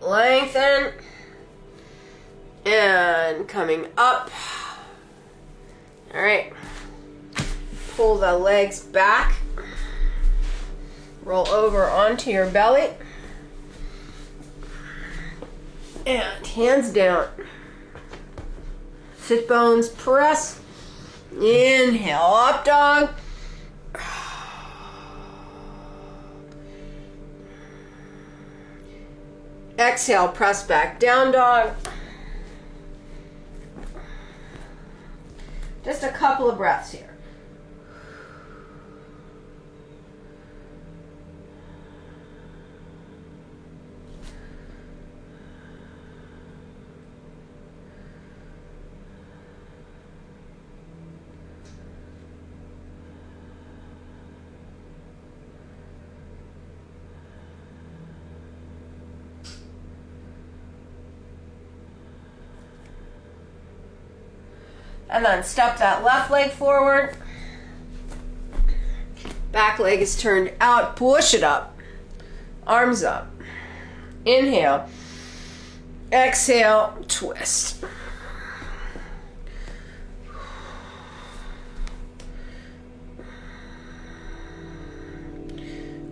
Lengthen. And coming up. All right. Pull the legs back. Roll over onto your belly. And hands down. Sit bones, press. Inhale, up dog. Exhale, press back, down dog. Just a couple of breaths here. And then step that left leg forward. Back leg is turned out. Push it up. Arms up. Inhale. Exhale. Twist.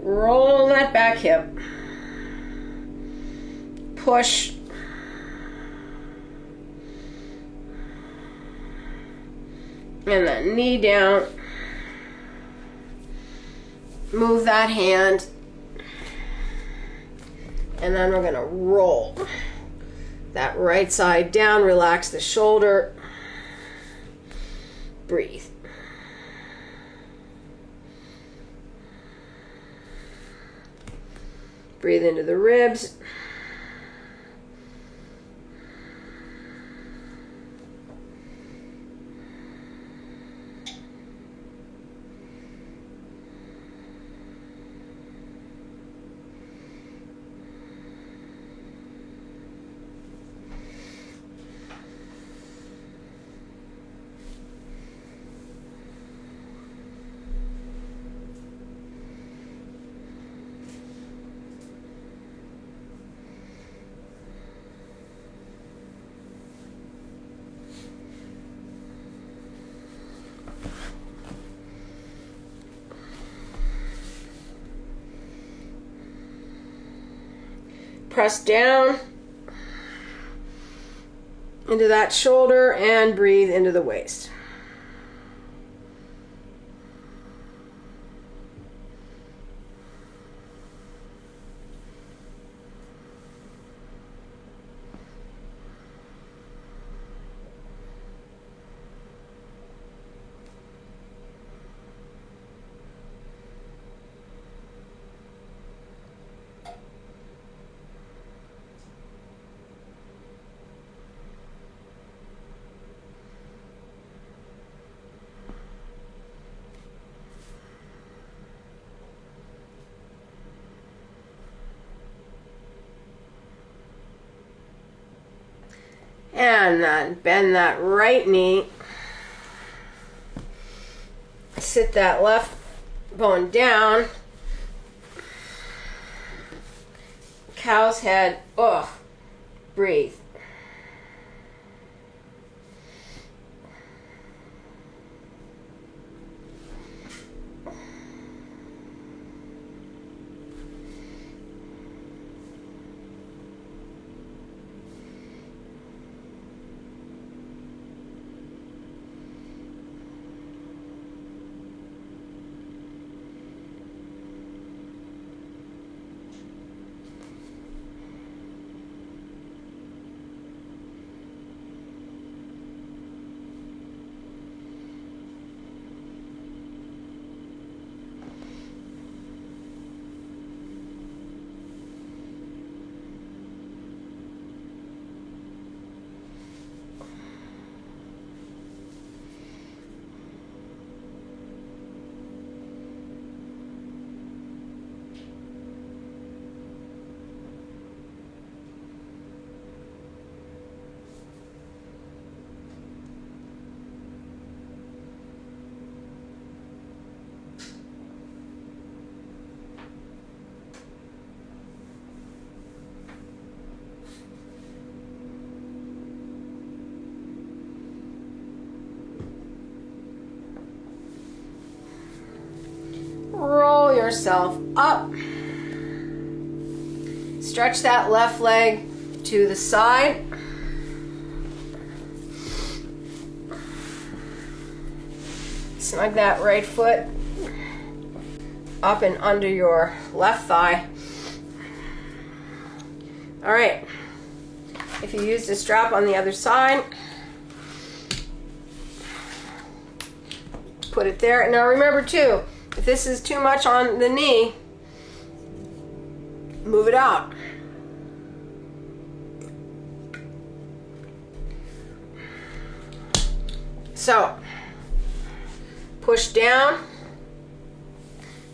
Roll that back hip. Push. And then knee down. Move that hand. And then we're going to roll that right side down. Relax the shoulder. Breathe. Breathe into the ribs. Press down into that shoulder and breathe into the waist. And then bend that right knee. Sit that left bone down. Cow's head. Ugh. Breathe. Roll yourself up. Stretch that left leg to the side. Snug that right foot up and under your left thigh. All right. If you use the strap on the other side, put it there. Now remember too, if this is too much on the knee, move it out. So, push down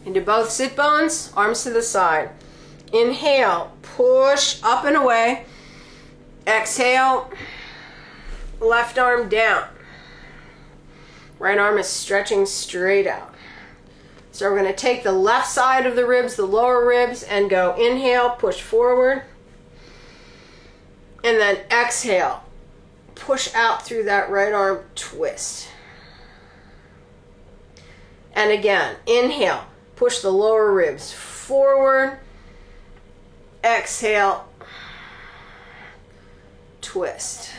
into both sit bones, arms to the side. Inhale, push up and away. Exhale, left arm down. Right arm is stretching straight out. So we're going to take the left side of the ribs, the lower ribs, and go inhale, push forward. And then exhale, push out through that right arm, twist. And again, inhale, push the lower ribs forward. Exhale, twist.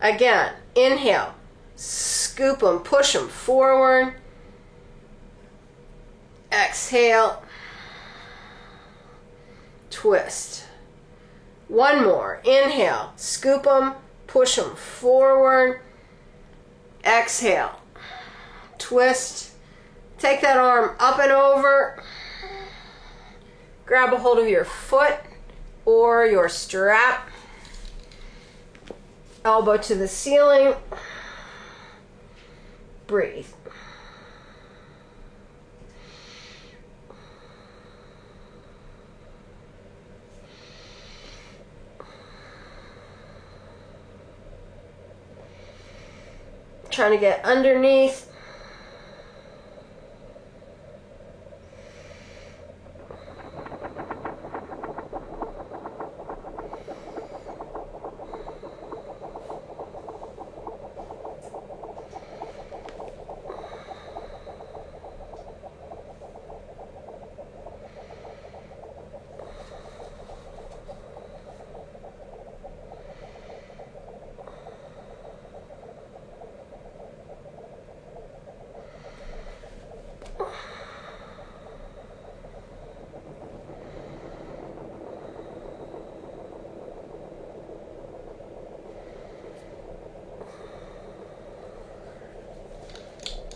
Again, inhale, scoop them, push them forward. Exhale, twist. One more. Inhale, scoop them, push them forward. Exhale, twist. Take that arm up and over. Grab a hold of your foot or your strap. Elbow to the ceiling. Breathe. Trying to get underneath.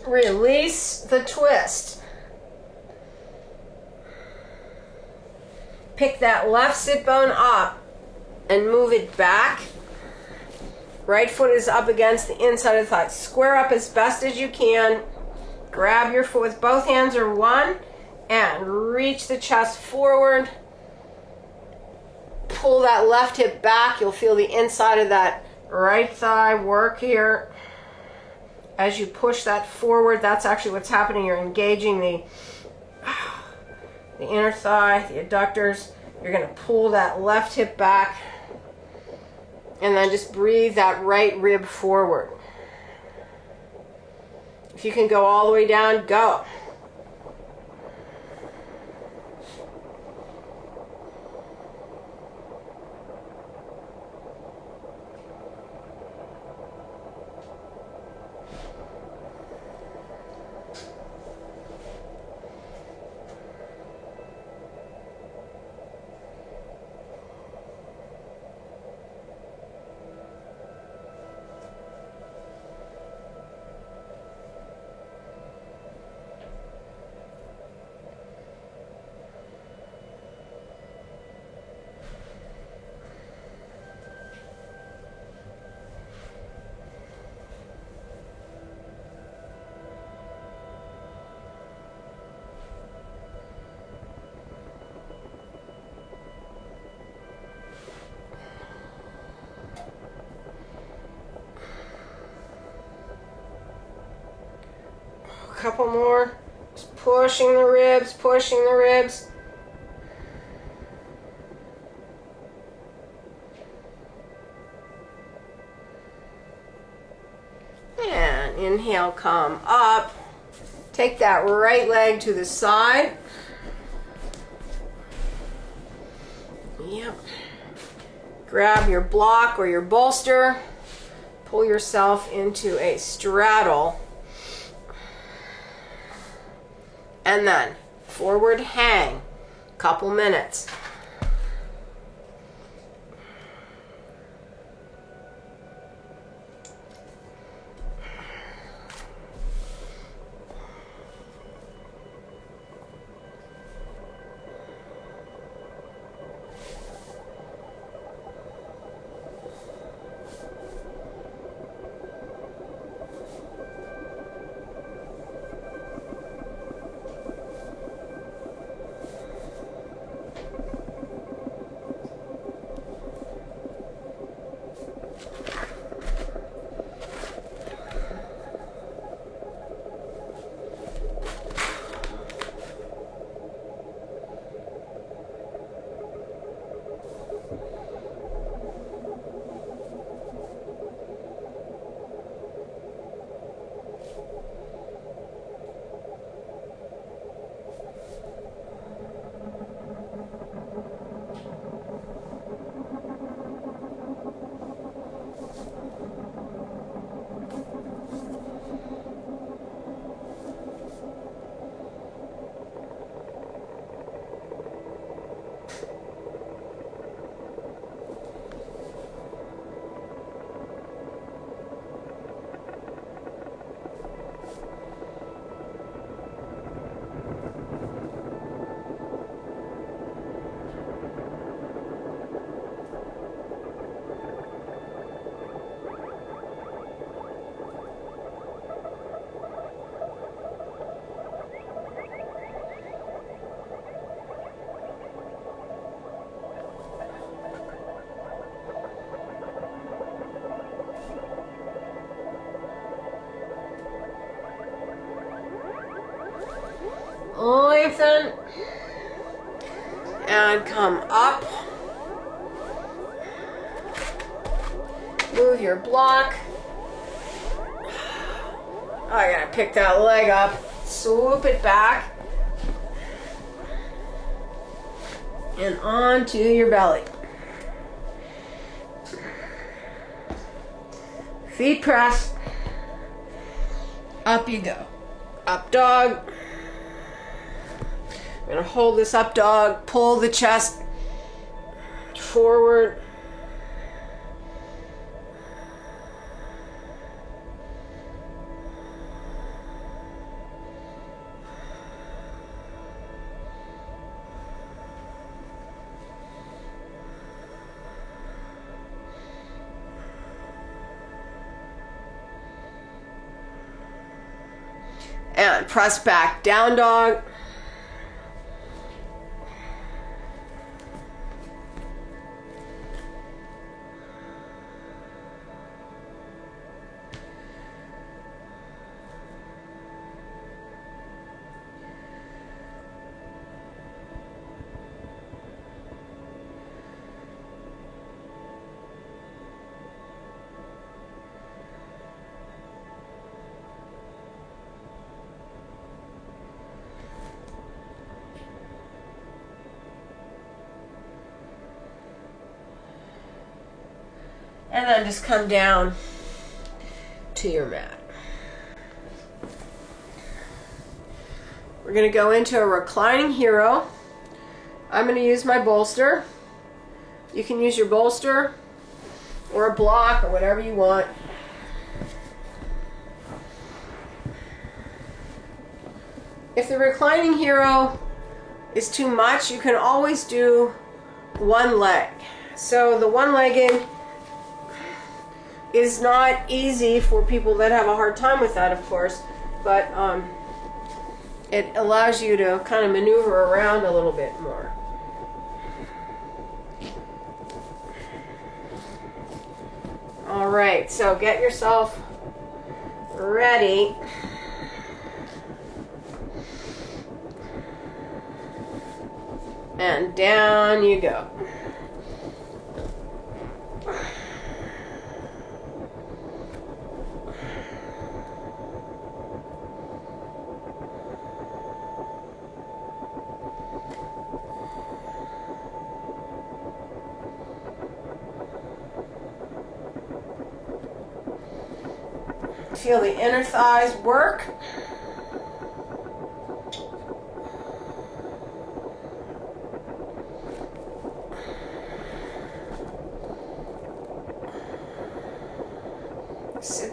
Release the twist. Pick that left sit bone up and move it back. Right foot is up against the inside of the thigh. Square up as best as you can. Grab your foot with both hands or one and reach the chest forward. Pull that left hip back. You'll feel the inside of that right thigh work here. As you push that forward, that's actually what's happening. You're engaging the inner thigh, the adductors. You're going to pull that left hip back and then just breathe that right rib forward. If you can go all the way down, go. Couple more. Just pushing the ribs, pushing the ribs. And inhale, come up. Take that right leg to the side. Yep. Grab your block or your bolster. Pull yourself into a straddle. And then forward hang, couple minutes. Lengthen and come up. Move your block. I gotta pick that leg up, swoop it back, and onto your belly. Feet press. Up you go. Up dog. I'm going to hold this up dog, pull the chest forward. And press back, down dog. And then just come down to your mat. We're going to go into a reclining hero. I'm going to use my bolster. You can use your bolster or a block or whatever you want. If the reclining hero is too much, you can always do one leg. So the one-legged is not easy for people that have a hard time with that, of course, but it allows you to kind of maneuver around a little bit more. All right, so get yourself ready. And down you go. Feel the inner thighs work.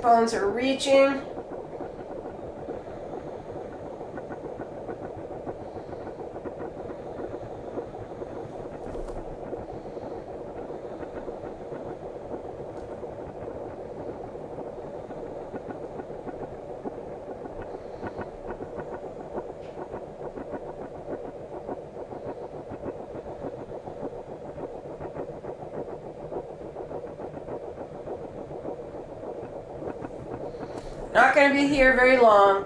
sit bones are reaching. Not going to be here very long.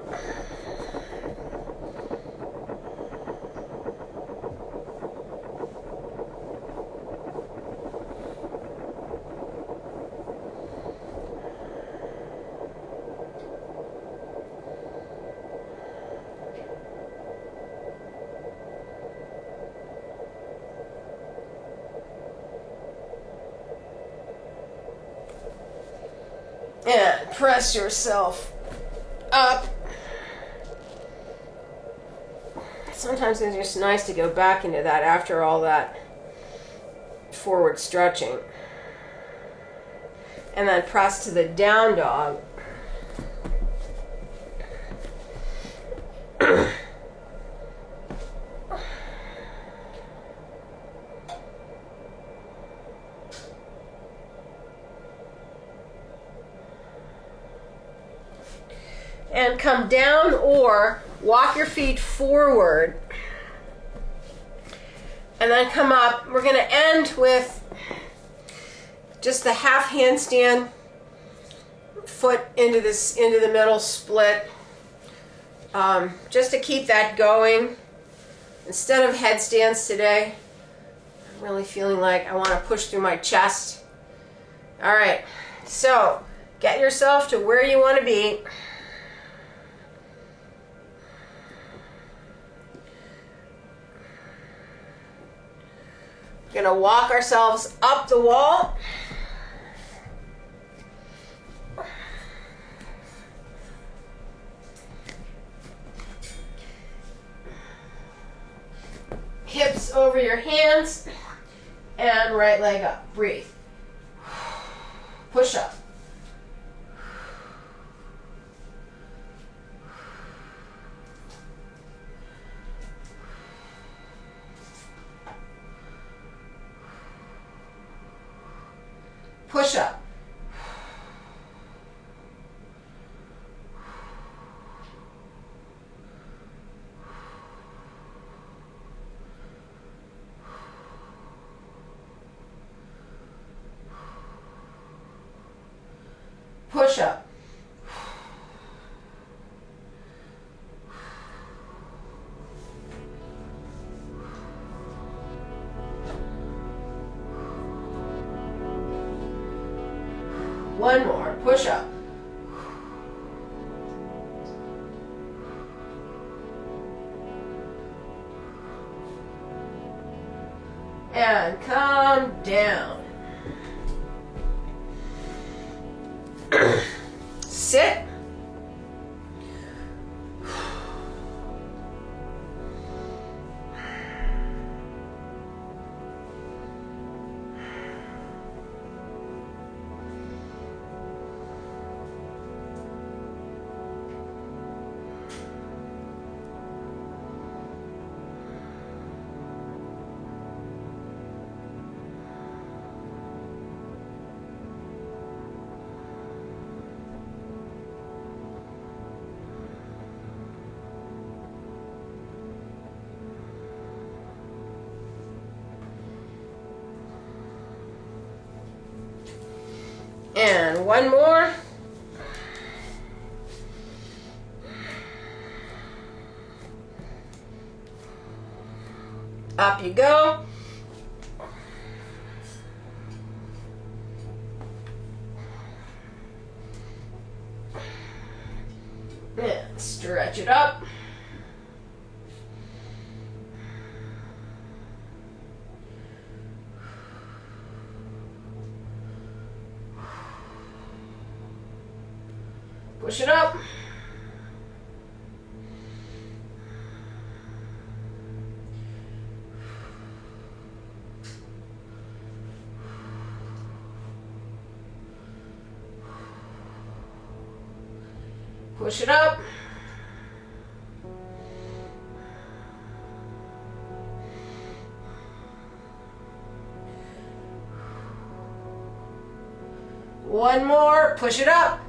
And press yourself up. Sometimes it's just nice to go back into that after all that forward stretching. And then press to the down dog. And come down or walk your feet forward. And then come up. We're going to end with just the half handstand, foot into the middle split. Just to keep that going. Instead of headstands today, I'm really feeling like I want to push through my chest. All right, so get yourself to where you want to be. We're going to walk ourselves up the wall. Hips over your hands and right leg up. Breathe. Push up. Push up. Push up. One more. Push up. And come down. Sit. And one more. Up you go. And stretch it up. Push it up. Push it up. One more, push it up.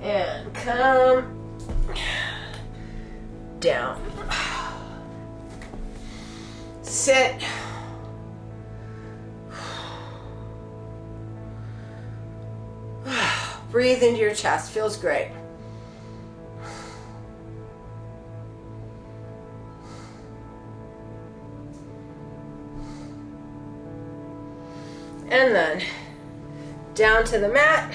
And come down. Sit. Breathe into your chest, feels great. And then down to the mat.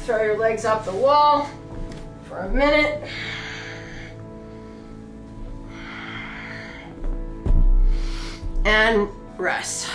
Throw your legs up the wall for a minute. And rest.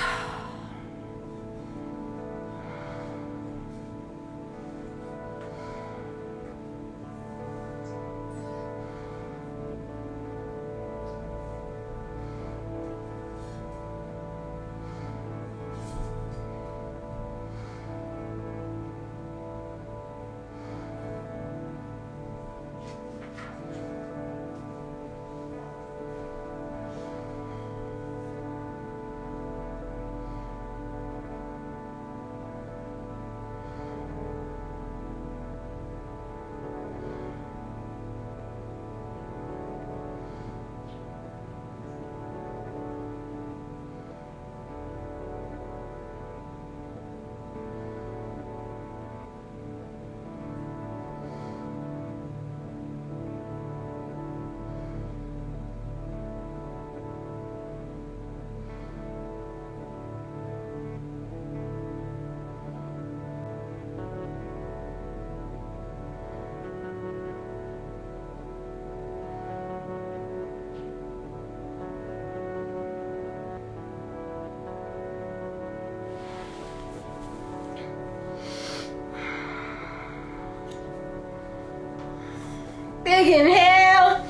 Big inhale,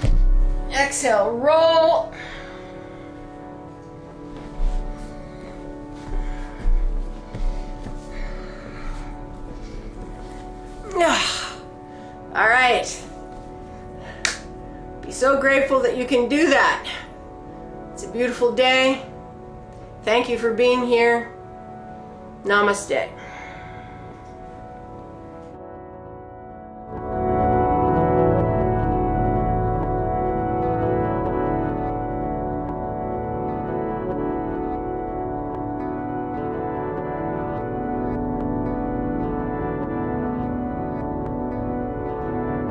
exhale, roll. All right. Be so grateful that you can do that. It's a beautiful day. Thank you for being here. Namaste.